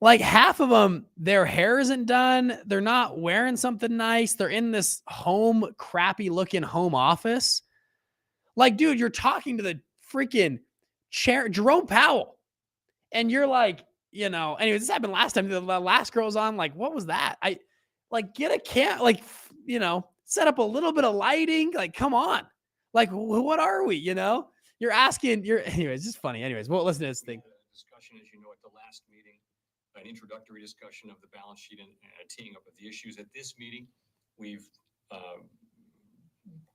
like half of them, their hair isn't done. They're not wearing something nice. They're in this crappy looking home office. Like, dude, you're talking to the freaking chair, Jerome Powell. And you're like, anyways, this happened last time. The last girl was on. Like, what was that? Get a set up a little bit of lighting. Like, come on. Like, what are we? You're asking, anyways, just funny. Anyways, well, listen to this thing. Discussion, as you know, at the last meeting, an introductory discussion of the balance sheet and a teeing up of the issues. At this meeting, we've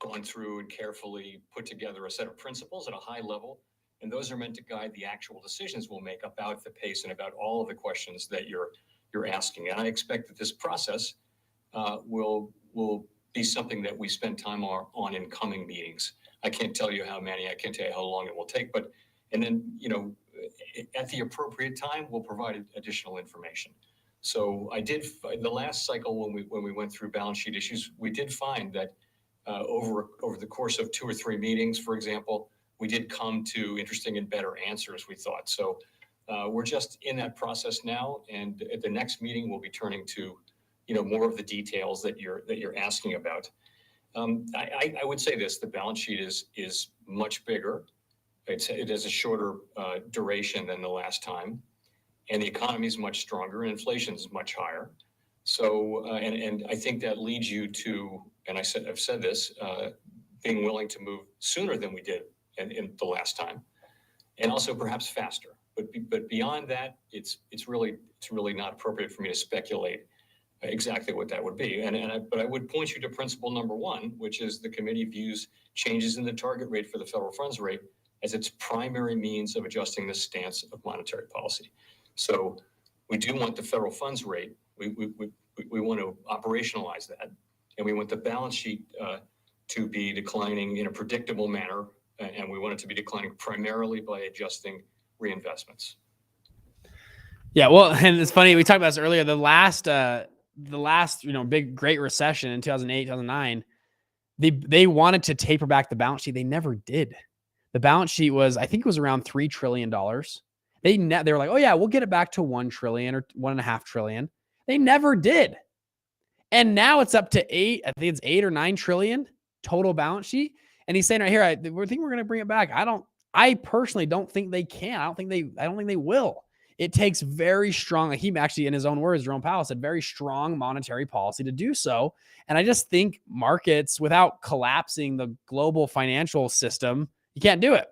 gone through and carefully put together a set of principles at a high level, and those are meant to guide the actual decisions we'll make about the pace and about all of the questions that you're asking. And I expect that this process will be something that we spend time on in coming meetings. I can't tell you how many, I can't tell you how long it will take, and then, at the appropriate time, we'll provide additional information. So the last cycle when we went through balance sheet issues, we did find that over the course of 2 or 3 meetings, for example, we did come to interesting and better answers, we thought. So we're just in that process now, and at the next meeting, we'll be turning to more of the details that you're asking about. I would say this: the balance sheet is much bigger. It has a shorter duration than the last time, and the economy is much stronger, and inflation is much higher. So, and I think that leads you to, and I've said this, being willing to move sooner than we did in the last time, and also perhaps faster. But beyond that, it's really not appropriate for me to speculate exactly what that would be. But I would point you to principle number one, which is the committee views changes in the target rate for the federal funds rate as its primary means of adjusting the stance of monetary policy. So we do want the federal funds rate. We want to operationalize that, and we want the balance sheet to be declining in a predictable manner, and we want it to be declining primarily by adjusting reinvestments. Yeah, well, and it's funny, we talked about this earlier. The last big Great Recession in 2008, 2009, they wanted to taper back the balance sheet. They never did. The balance sheet was, I think it was around $3 trillion. They were like, oh yeah, we'll get it back to 1 trillion or 1.5 trillion. They never did. And now it's up to I think it's 8 or 9 trillion total balance sheet. And he's saying right here, I think we're going to bring it back. I personally don't think they can. I don't think they will. It takes very strong, like he actually, in his own words, Jerome Powell said, very strong monetary policy to do so. And I just think markets, without collapsing the global financial system, you can't do it.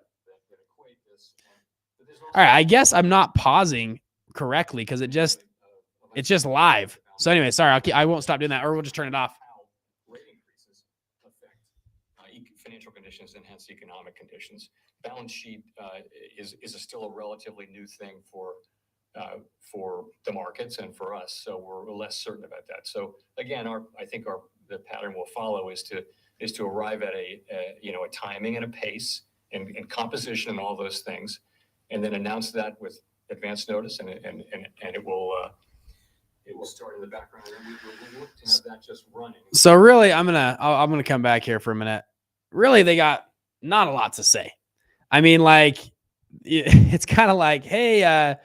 All right, I guess I'm not pausing correctly because it's just live. So anyway, sorry, I won't stop doing that, or we'll just turn it off. Rate increases affect financial conditions and hence economic conditions. Balance sheet is still a relatively new thing for the markets and for us, so we're less certain about that. So again, I think the pattern we'll follow is to arrive at a timing and a pace and composition and all those things, and then announce that with advance notice, and it will start in the background, and we'll look to have that just running. So really, I'm gonna come back here for a minute. Really, they got not a lot to say. I mean, like, it's kind of like, hey,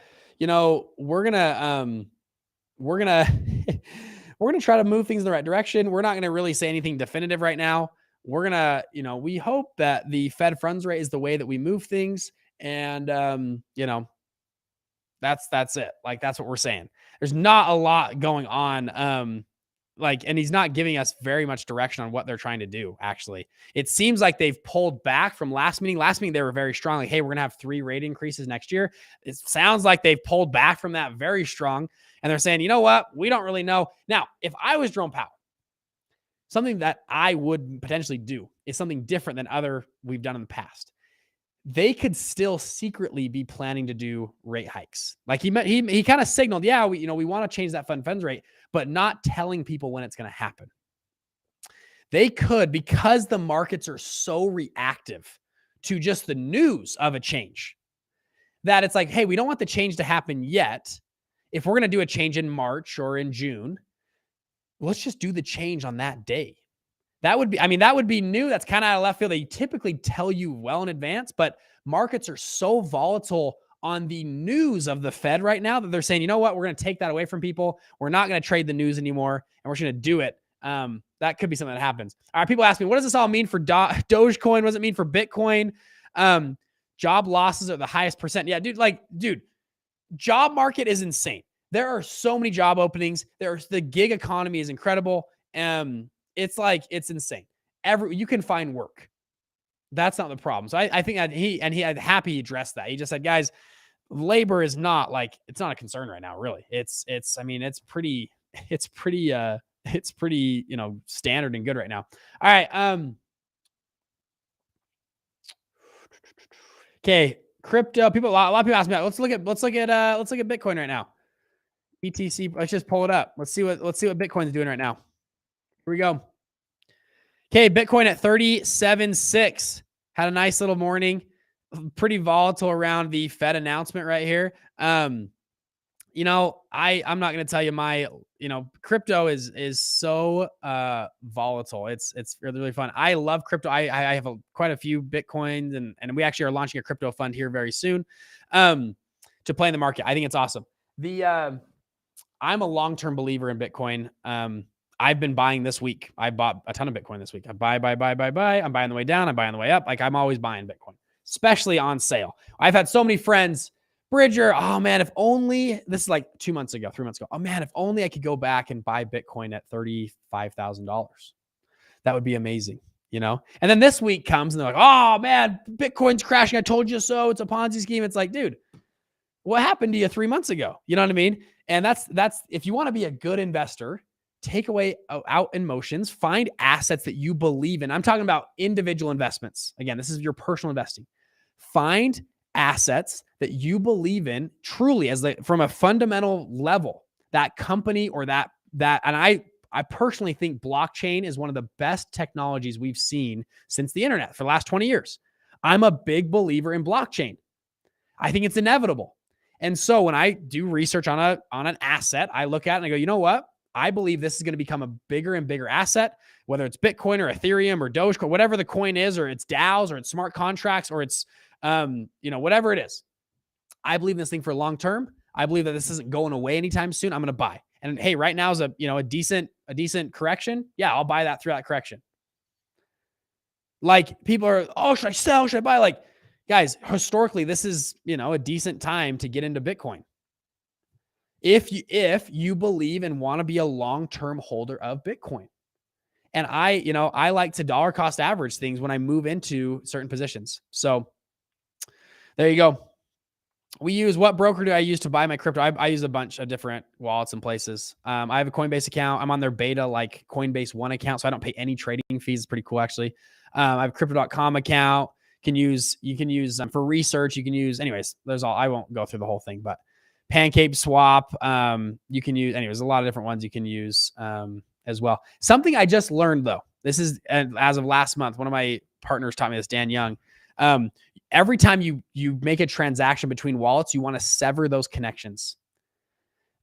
we're gonna try to move things in the right direction. We're not gonna really say anything definitive right now. We're gonna, we hope that the Fed funds rate is the way that we move things, and that's it. Like, that's what we're saying. There's not a lot going on. And he's not giving us very much direction on what they're trying to do. Actually, it seems like they've pulled back from last meeting. Last meeting, they were very strong. Like, hey, we're going to have 3 rate increases next year. It sounds like they've pulled back from that very strong. And they're saying, you know what? We don't really know. Now, if I was Jerome Powell, something that I would potentially do is something different than we've done in the past. They could still secretly be planning to do rate hikes. Like he kind of signaled, yeah, we want to change that funds rate, but not telling people when it's going to happen. They could, because the markets are so reactive to just the news of a change, that it's like, hey, we don't want the change to happen yet. If we're going to do a change in March or in June, let's just do the change on that day. That would be new. That's kind of out of left field. They typically tell you well in advance, but markets are so volatile on the news of the Fed right now that they're saying, you know what, we're going to take that away from people. We're not going to trade the news anymore, and we're just going to do it. That could be something that happens. All right, people ask me, what does this all mean for Dogecoin? What does it mean for Bitcoin? Job losses are the highest percent. Yeah, dude, job market is insane. There are so many job openings. The gig economy is incredible. It's insane. You can find work. That's not the problem. So I think that he happy he addressed that. He just said, guys, labor is not it's not a concern right now, really. It's pretty standard and good right now. All right. Okay. Crypto people, a lot of people ask me, let's look at Bitcoin right now. BTC, let's just pull it up. Let's see what Bitcoin's doing right now. Here we go. Okay, Bitcoin at 37.6 had a nice little morning. Pretty volatile around the Fed announcement right here. I'm not going to tell you my, crypto is so volatile. It's really, really fun. I love crypto. I have quite a few Bitcoins, and we actually are launching a crypto fund here very soon to play in the market. I think it's awesome. I'm a long-term believer in Bitcoin. I've been buying this week. I bought a ton of Bitcoin this week. I buy. I'm buying the way down. I'm buying the way up. Like, I'm always buying Bitcoin, especially on sale. I've had so many friends, Bridger, oh man, if only, this is like 3 months ago. Oh man, if only I could go back and buy Bitcoin at $35,000. That would be amazing, And then this week comes and they're like, oh man, Bitcoin's crashing. I told you so. It's a Ponzi scheme. It's like, dude, what happened to you 3 months ago? You know what I mean? And that's if you want to be a good investor, take away out emotions, find assets that you believe in. I'm talking about individual investments. Again, this is your personal investing. Find assets that you believe in truly from a fundamental level, that company or that, and I personally think blockchain is one of the best technologies we've seen since the internet for the last 20 years. I'm a big believer in blockchain. I think it's inevitable. And so when I do research on an asset, I look at it and I go, you know what? I believe this is going to become a bigger and bigger asset, whether it's Bitcoin or Ethereum or Dogecoin, whatever the coin is, or it's DAOs or it's smart contracts or it's, whatever it is. I believe in this thing for long term. I believe that this isn't going away anytime soon. I'm going to buy. And hey, right now is a decent correction. Yeah, I'll buy that through that correction. Like people are, oh, should I sell? Should I buy? Like, guys, historically, this is, a decent time to get into Bitcoin. If you believe and want to be a long-term holder of Bitcoin. And I like to dollar cost average things when I move into certain positions. So there you go. What broker do I use to buy my crypto? I use a bunch of different wallets and places. I have a Coinbase account. I'm on their beta, like Coinbase One account. So I don't pay any trading fees. It's pretty cool, actually. I have a crypto.com account. You can use for research. You can use, anyways, I won't go through the whole thing, but Pancake Swap. You can use, anyways, a lot of different ones you can use as well. Something I just learned though, this is as of last month, one of my partners taught me this, Dan Young. Every time you make a transaction between wallets, you want to sever those connections.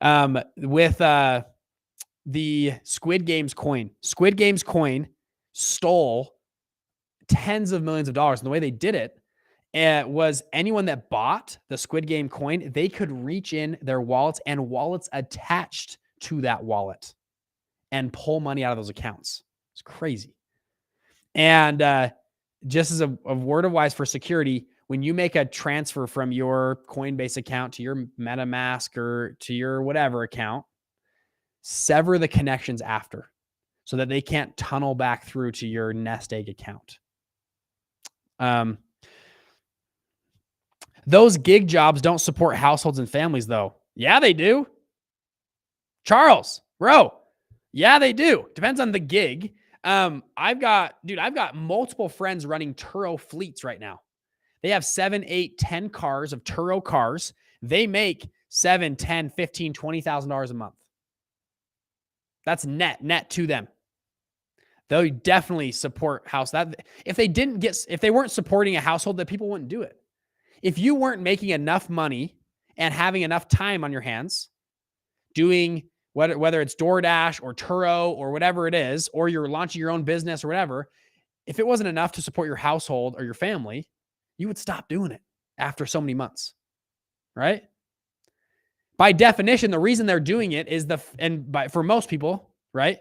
With the Squid Games coin stole tens of millions of dollars. And the way they did it was anyone that bought the Squid Game coin, they could reach in their wallets and wallets attached to that wallet and pull money out of those accounts. It's crazy. And just as a word of wise for security, when you make a transfer from your Coinbase account to your MetaMask or to your whatever account, sever the connections after so that they can't tunnel back through to your nest egg account. Those gig jobs don't support households and families, though. Yeah, they do. Charles, bro. Yeah, they do. Depends on the gig. I've got multiple friends running Turo fleets right now. They have 7, 8, 10 cars of Turo cars. They make $7, $10, $15, $20,000 a month. That's net to them. They'll definitely support house. That if they weren't supporting a household, that people wouldn't do it. If you weren't making enough money and having enough time on your hands doing whether it's DoorDash or Turo or whatever it is, or you're launching your own business or whatever, if it wasn't enough to support your household or your family, you would stop doing it after so many months, right? By definition, the reason they're doing it is for most people, right?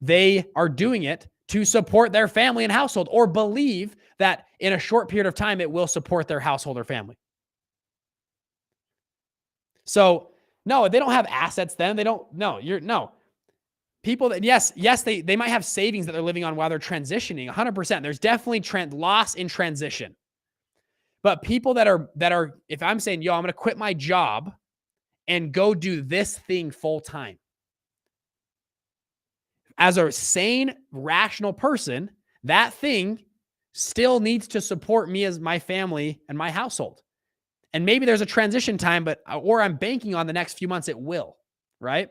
They are doing it to support their family and household, or believe that in a short period of time, it will support their household or family. So no, they don't have assets then. They don't, no. People that, yes, they might have savings that they're living on while they're transitioning, 100%. There's definitely loss in transition. But people that are, if I'm saying, I'm going to quit my job and go do this thing full time. As a sane, rational person, that thing still needs to support me as my family and my household. And maybe there's a transition time, or I'm banking on the next few months it will, right?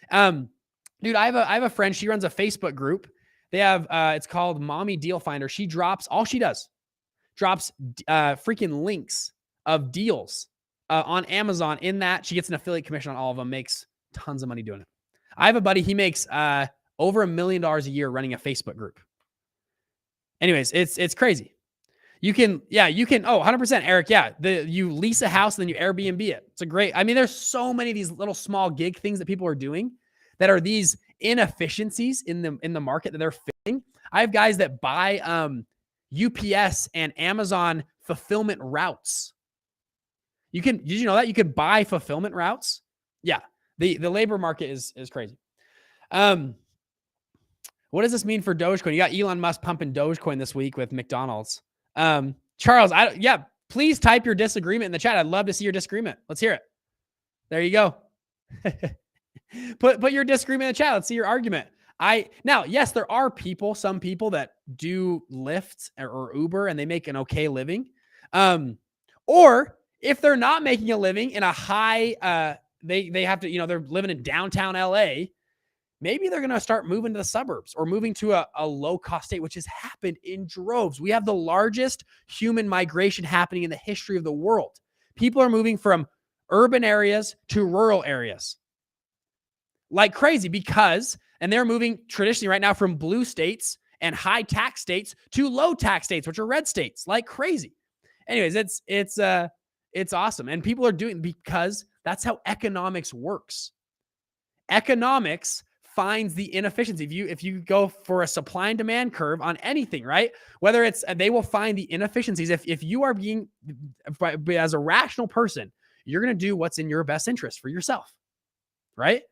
Dude, I have a friend. She runs a Facebook group. They have it's called Mommy Deal Finder. She drops freaking links of deals on Amazon. In that, she gets an affiliate commission on all of them. Makes tons of money doing it. I have a buddy. He makes over $1 million a year running a Facebook group. Anyways, it's crazy. You can, 100%, Eric. Yeah. You lease a house and then you Airbnb it. It's there's so many of these little small gig things that people are doing that are these inefficiencies in the market that they're fitting. I have guys that buy UPS and Amazon fulfillment routes. Did you know that you could buy fulfillment routes? Yeah. The labor market is crazy. What does this mean for Dogecoin? You got Elon Musk pumping Dogecoin this week with McDonald's. Charles, please type your disagreement in the chat. I'd love to see your disagreement. Let's hear it. There you go. Put your disagreement in the chat. Let's see your argument. Now, yes, there are some people that do Lyft or Uber and they make an okay living. Or if they're not making a living in a high, they have to, they're living in downtown LA. Maybe they're going to start moving to the suburbs or moving to a low-cost state, which has happened in droves. We have the largest human migration happening in the history of the world. People are moving from urban areas to rural areas like crazy and they're moving traditionally right now from blue states and high tax states to low tax states, which are red states, like crazy. Anyways, it's awesome. And people are doing because that's how economics works. Economics finds the inefficiency. If you go for a supply and demand curve on anything, right? Whether it's, they will find the inefficiencies. If you are being, as a rational person, you're going to do what's in your best interest for yourself, right?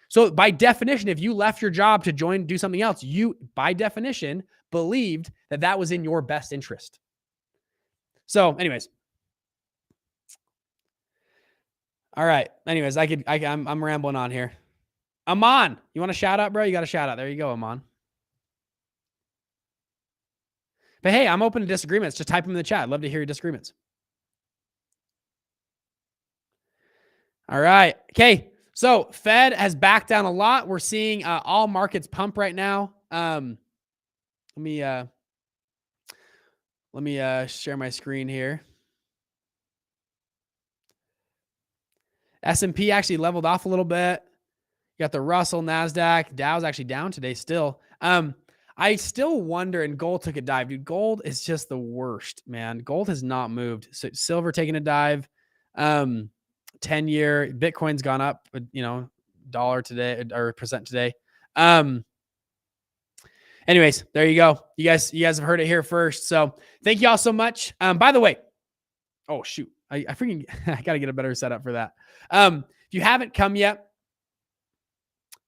So by definition, if you left your job to do something else, you, by definition, believed that was in your best interest. So anyways. All right. Anyways, I'm rambling on here. Aman, you want a shout out, bro? You got a shout out. There you go, Aman. But hey, I'm open to disagreements. Just type them in the chat. I'd love to hear your disagreements. All right. Okay. So Fed has backed down a lot. We're seeing all markets pump right now. Let me share my screen here. S&P actually leveled off a little bit. You got the Russell, NASDAQ. Dow's actually down today still. I still wonder, and gold took a dive. Dude, gold is just the worst, man. Gold has not moved. So silver taking a dive. 10-year Bitcoin's gone up, dollar today or percent today. Anyways, there you go. You guys have heard it here first. So thank you all so much. By the way, oh shoot, I freaking I got to get a better setup for that. If you haven't come yet,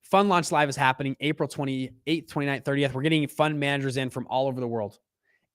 Fund Launch Live is happening April 28th, 29th, 30th. We're getting fund managers in from all over the world.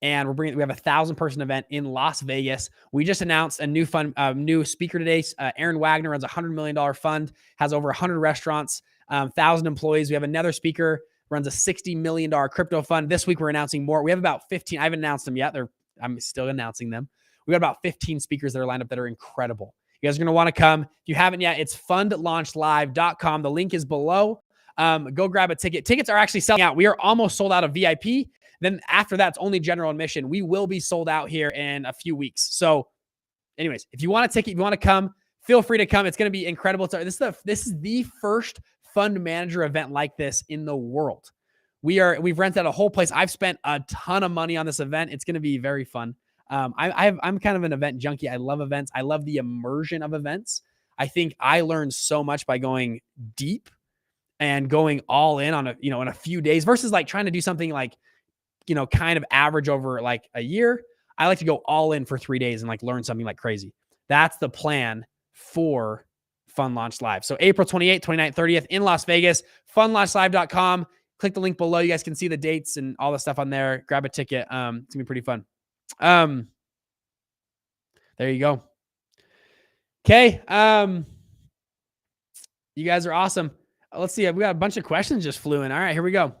And we have a 1,000-person event in Las Vegas. We just announced a new speaker today. Aaron Wagner runs a $100 million fund, has over 100 restaurants, 1,000 employees. We have another speaker, runs a $60 million crypto fund. This week, we're announcing more. We have about 15. I haven't announced them yet. I'm still announcing them. We got about 15 speakers that are lined up that are incredible. You guys are going to want to come. If you haven't yet, it's fundlaunchlive.com. The link is below. Go grab a ticket. Tickets are actually selling out. We are almost sold out of VIP. Then after that, it's only general admission. We will be sold out here in a few weeks. So anyways, if you want a ticket, if you want to come, feel free to come. It's going to be incredible. This is the first fund manager event like this in the world. We've rented a whole place. I've spent a ton of money on this event. It's going to be very fun. I'm kind of an event junkie. I love events. I love the immersion of events. I think I learned so much by going deep and going all in on in a few days versus like trying to do something like, kind of average over like a year. I like to go all in for 3 days and like learn something like crazy. That's the plan for Fund Launch Live. So April 28th, 29th, 30th in Las Vegas, fundlaunchlive.com. Click the link below. You guys can see the dates and all the stuff on there. Grab a ticket. It's gonna be pretty fun. There you go. Okay. You guys are awesome. Let's see. We got a bunch of questions just flew in. All right, here we go.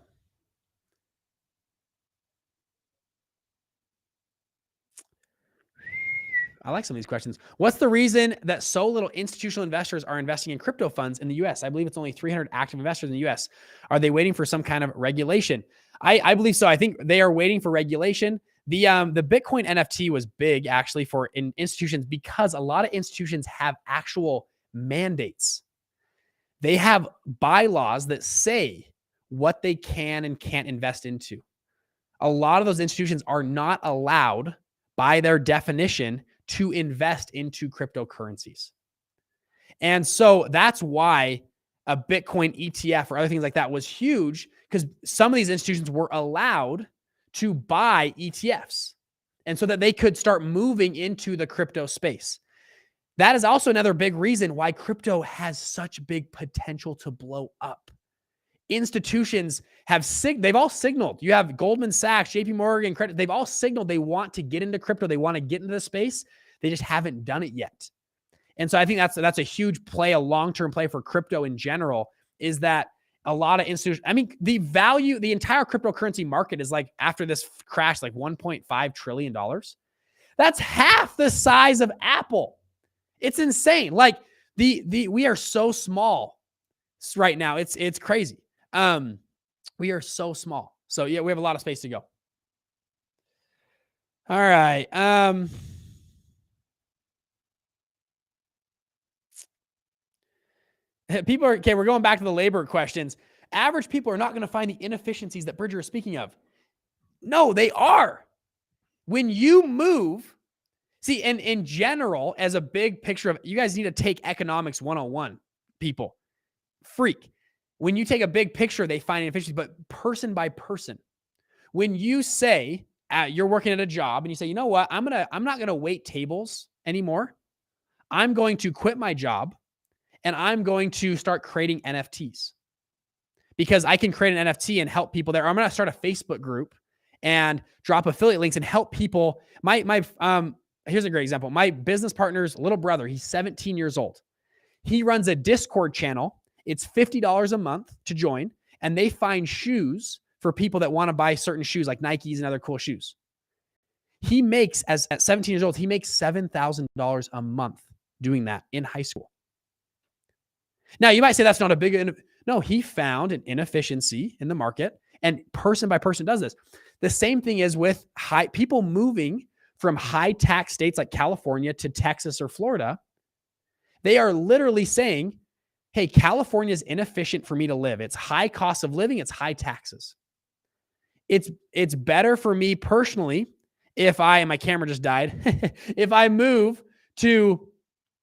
I like some of these questions. What's the reason that so little institutional investors are investing in crypto funds in the US? I believe it's only 300 active investors in the US. Are they waiting for some kind of regulation? I believe so. I think they are waiting for regulation. The Bitcoin NFT was big actually for institutions because a lot of institutions have actual mandates. They have bylaws that say what they can and can't invest into. A lot of those institutions are not allowed by their definition to invest into cryptocurrencies. And so that's why a Bitcoin ETF or other things like that was huge, because some of these institutions were allowed to buy ETFs and so that they could start moving into the crypto space. That is also another big reason why crypto has such big potential to blow up. Institutions they've all signaled. You have Goldman Sachs, JP Morgan, Credit. They've all signaled they want to get into crypto. They want to get into the space. They just haven't done it yet. And so I think that's a huge play, a long-term play for crypto in general, is that a lot of institutions, I mean, the entire cryptocurrency market is like, after this crash, like $1.5 trillion. That's half the size of Apple. It's insane. Like we are so small right now. It's crazy. We are so small. So yeah, we have a lot of space to go. All right. People are, okay, we're going back to the labor questions. Average people are not going to find the inefficiencies that Bridger is speaking of. No, they are. When you move, see, and in general, as a big picture of, you guys need to take economics 101, people. Freak. When you take a big picture, they find inefficiencies, but person by person. When you say you're working at a job and you say, you know what, I'm not going to wait tables anymore. I'm going to quit my job and I'm going to start creating NFTs because I can create an NFT and help people there. Or I'm going to start a Facebook group and drop affiliate links and help people. Here's a great example. My business partner's little brother, he's 17 years old. He runs a Discord channel. It's $50 a month to join, and they find shoes for people that want to buy certain shoes like Nikes and other cool shoes. He makes, at 17 years old, he makes $7,000 a month doing that in high school. Now, you might say that's not a big, no, he found an inefficiency in the market, and person by person does this. The same thing is with people moving from high tax states like California to Texas or Florida. They are literally saying, hey, California is inefficient for me to live. It's high cost of living. It's high taxes. It's better for me personally if my camera just died. If I move to,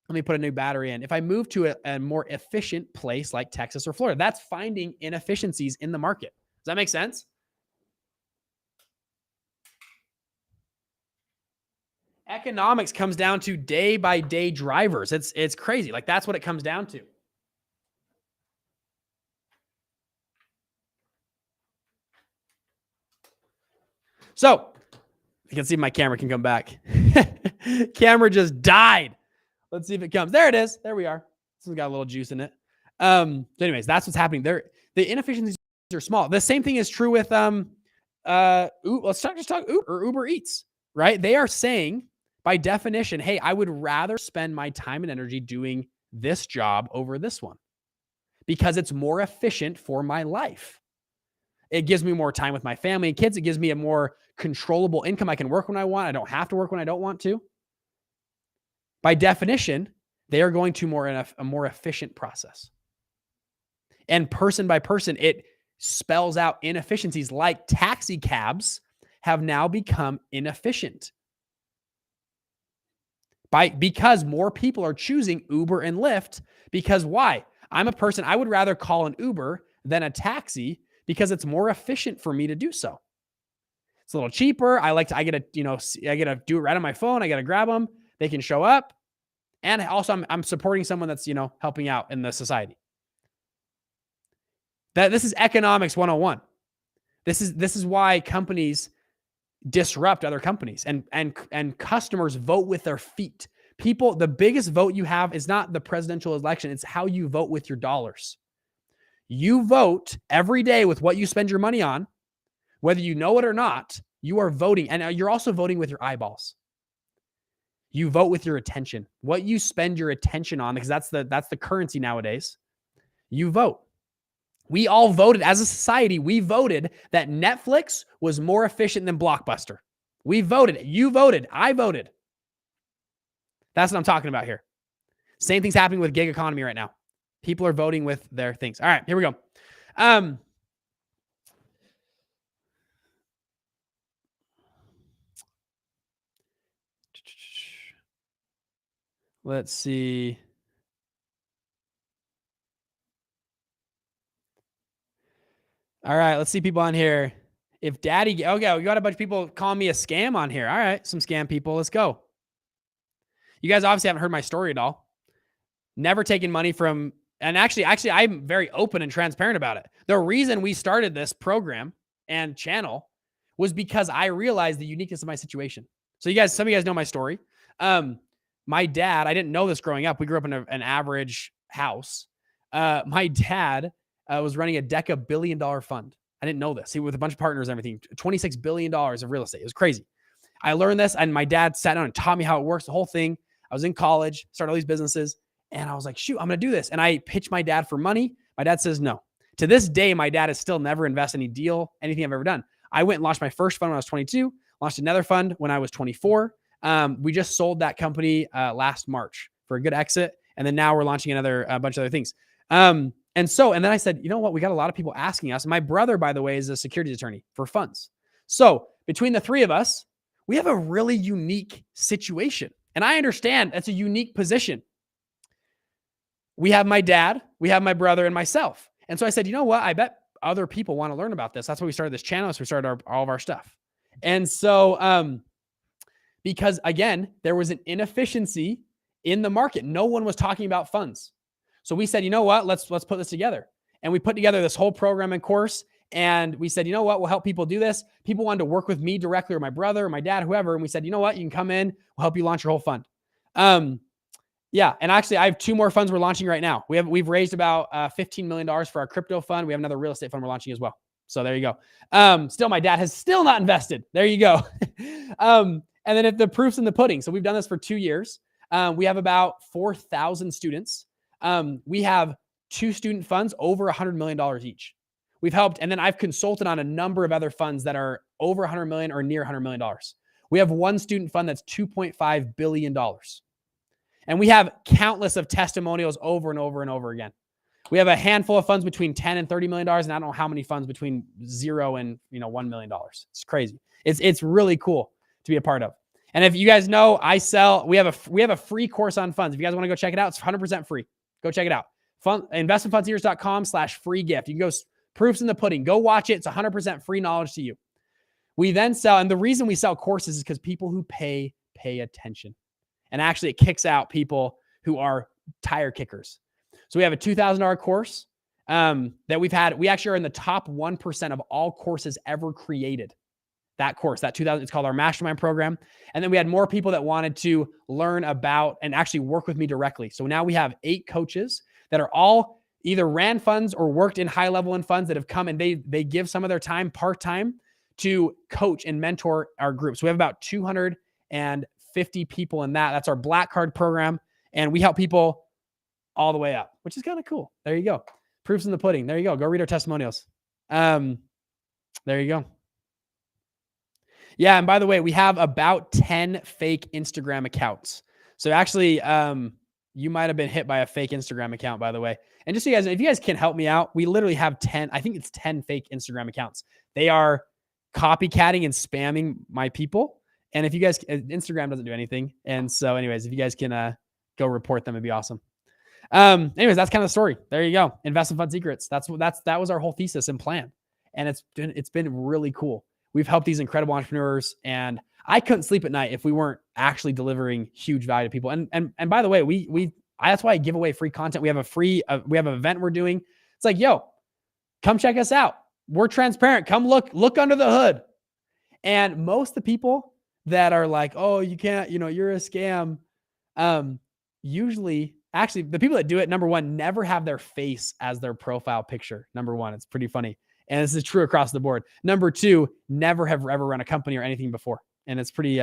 let me put a new battery in. If I move to a more efficient place like Texas or Florida, that's finding inefficiencies in the market. Does that make sense? Economics comes down to day by day drivers. It's crazy. Like that's what it comes down to. So you can see my camera can come back. Camera just died. Let's see if it comes. There it is. There we are. This has got a little juice in it. So anyways, that's what's happening there. The inefficiencies are small. The same thing is true with let's just talk Uber or Uber Eats, right? They are saying by definition, hey, I would rather spend my time and energy doing this job over this one because it's more efficient for my life. It gives me more time with my family and kids. It gives me a more controllable income. I can work when I want. I don't have to work when I don't want to. By definition, they are going to a more efficient process. And person by person, it spells out inefficiencies like taxi cabs have now become inefficient. Because more people are choosing Uber and Lyft. Because why? I'm a person, I would rather call an Uber than a taxi because it's more efficient for me to do so. It's a little cheaper. I get to do it right on my phone. I got to grab them. They can show up. And also I'm supporting someone that's, helping out in the society. This is economics 101. This is why companies disrupt other companies and customers vote with their feet. People, the biggest vote you have is not the presidential election. It's how you vote with your dollars. You vote every day with what you spend your money on, whether you know it or not. You are voting, and you're also voting with your eyeballs. You vote with your attention. What you spend your attention on, because that's the currency nowadays. You vote. We all voted as a society. We voted that Netflix was more efficient than Blockbuster. We voted. You voted. I voted. That's what I'm talking about here. Same thing's happening with gig economy right now. People are voting with their things. All right, here we go. Let's see. All right, let's see people on here. If daddy, okay, we got a bunch of people calling me a scam on here. All right, some scam people. Let's go. You guys obviously haven't heard my story at all. Never taken money from, and actually, I'm very open and transparent about it. The reason we started this program and channel was because I realized the uniqueness of my situation. So some of you guys know my story. My dad, I didn't know this growing up. We grew up in an average house. My dad was running a $10 billion fund. I didn't know this. He with a bunch of partners and everything, $26 billion of real estate. It was crazy. I learned this, and my dad sat down and taught me how it works, the whole thing. I was in college, started all these businesses, and I was like, shoot, I'm going to do this. And I pitched my dad for money. My dad says no. To this day, my dad has still never invested any deal, anything I've ever done. I went and launched my first fund when I was 22, launched another fund when I was 24. We just sold that company last March for a good exit. And then now we're launching a bunch of other things. And then I said, you know what? We got a lot of people asking us. My brother, by the way, is a securities attorney for funds. So between the three of us, we have a really unique situation. And I understand that's a unique position. We have my dad, we have my brother, and myself. And so I said, you know what? I bet other people want to learn about this. That's why we started this channel. So we started all of our stuff. And so, because again, there was an inefficiency in the market. No one was talking about funds. So we said, you know what? Let's put this together. And we put together this whole program and course. And we said, you know what? We'll help people do this. People wanted to work with me directly, or my brother or my dad, whoever. And we said, you know what? You can come in. We'll help you launch your whole fund. Yeah. And actually, I have 2 more funds we're launching right now. We've raised about $15 million for our crypto fund. We have another real estate fund we're launching as well. So there you go. Still, my dad has still not invested. There you go. And then if the proof's in the pudding. So we've done this for 2 years. We have about 4,000 students. We have 2 student funds over $100 million each. We've helped, and then I've consulted on a number of other funds that are over $100 million or near $100 million. We have one student fund that's $2.5 billion. And we have countless of testimonials over and over and over again. We have a handful of funds between $10 and $30 million, and I don't know how many funds between 0 and $1 million. It's crazy. It's really cool to be a part of. And if you guys know, we have a free course on funds. If you guys want to go check it out, it's 100% free. Go check it out. investmentfundseekers.com/free gift. You can go, proofs in the pudding. Go watch it. It's 100% free knowledge to you. We then sell, and the reason we sell courses is because people who pay attention. And actually it kicks out people who are tire kickers. So we have a $2,000 course that we've had. We actually are in the top 1% of all courses ever created. That course, that 2000, it's called our mastermind program. And then we had more people that wanted to learn about and actually work with me directly. So now we have 8 coaches that are all either ran funds or worked in high level in funds that have come, and they give some of their time part-time to coach and mentor our group. So we have about 250 people in that. That's our black card program. And we help people all the way up, which is kind of cool. There you go. Proofs in the pudding. There you go. Go read our testimonials. There you go. Yeah. And by the way, we have about 10 fake Instagram accounts. So actually, you might have been hit by a fake Instagram account, by the way. And just so you guys know, if you guys can help me out, we literally have 10, I think it's 10 fake Instagram accounts. They are copycatting and spamming my people. And if you guys, Instagram doesn't do anything. And so anyways, if you guys can go report them, it'd be awesome. Anyways, that's kind of the story. There you go. Investment fund secrets. That was our whole thesis and plan. And it's been really cool. We've helped these incredible entrepreneurs, and I couldn't sleep at night if we weren't actually delivering huge value to people. And by the way, that's why I give away free content. We have we have an event we're doing. It's like, yo, come check us out. We're transparent. Come look under the hood. And most of the people that are like, oh, you can't, you're a scam. Usually, actually, the people that do it, number one, never have their face as their profile picture. Number one, it's pretty funny. And this is true across the board. Number two, never have ever run a company or anything before. And it's pretty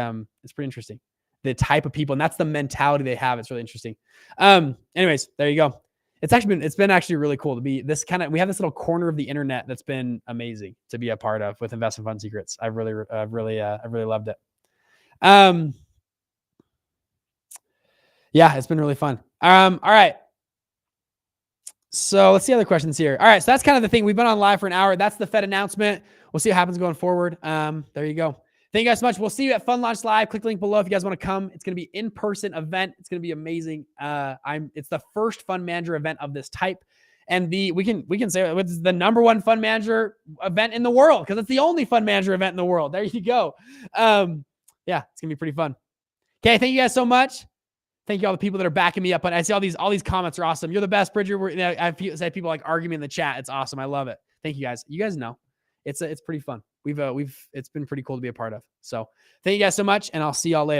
interesting. The type of people, and that's the mentality they have. It's really interesting. Anyways, there you go. It's been actually really cool to be this we have this little corner of the internet that's been amazing to be a part of with Investment Fund Secrets. I've really loved it. Yeah, it's been really fun. All right. So let's see other questions here. All right. So that's kind of the thing. We've been on live for an hour. That's the Fed announcement. We'll see what happens going forward. There you go. Thank you guys so much. We'll see you at Fund Launch Live. Click the link below if you guys want to come. It's going to be in-person event. It's going to be amazing. It's the first fund manager event of this type. And we can say it's the number one fund manager event in the world because it's the only fund manager event in the world. There you go. Yeah, it's going to be pretty fun. Okay. Thank you guys so much. Thank you all the people that are backing me up. And I see all these comments are awesome. You're the best, Bridger. I said people like arguing in the chat. It's awesome. I love it. Thank you guys. You guys know it's pretty fun. It's been pretty cool to be a part of. So thank you guys so much, and I'll see y'all later.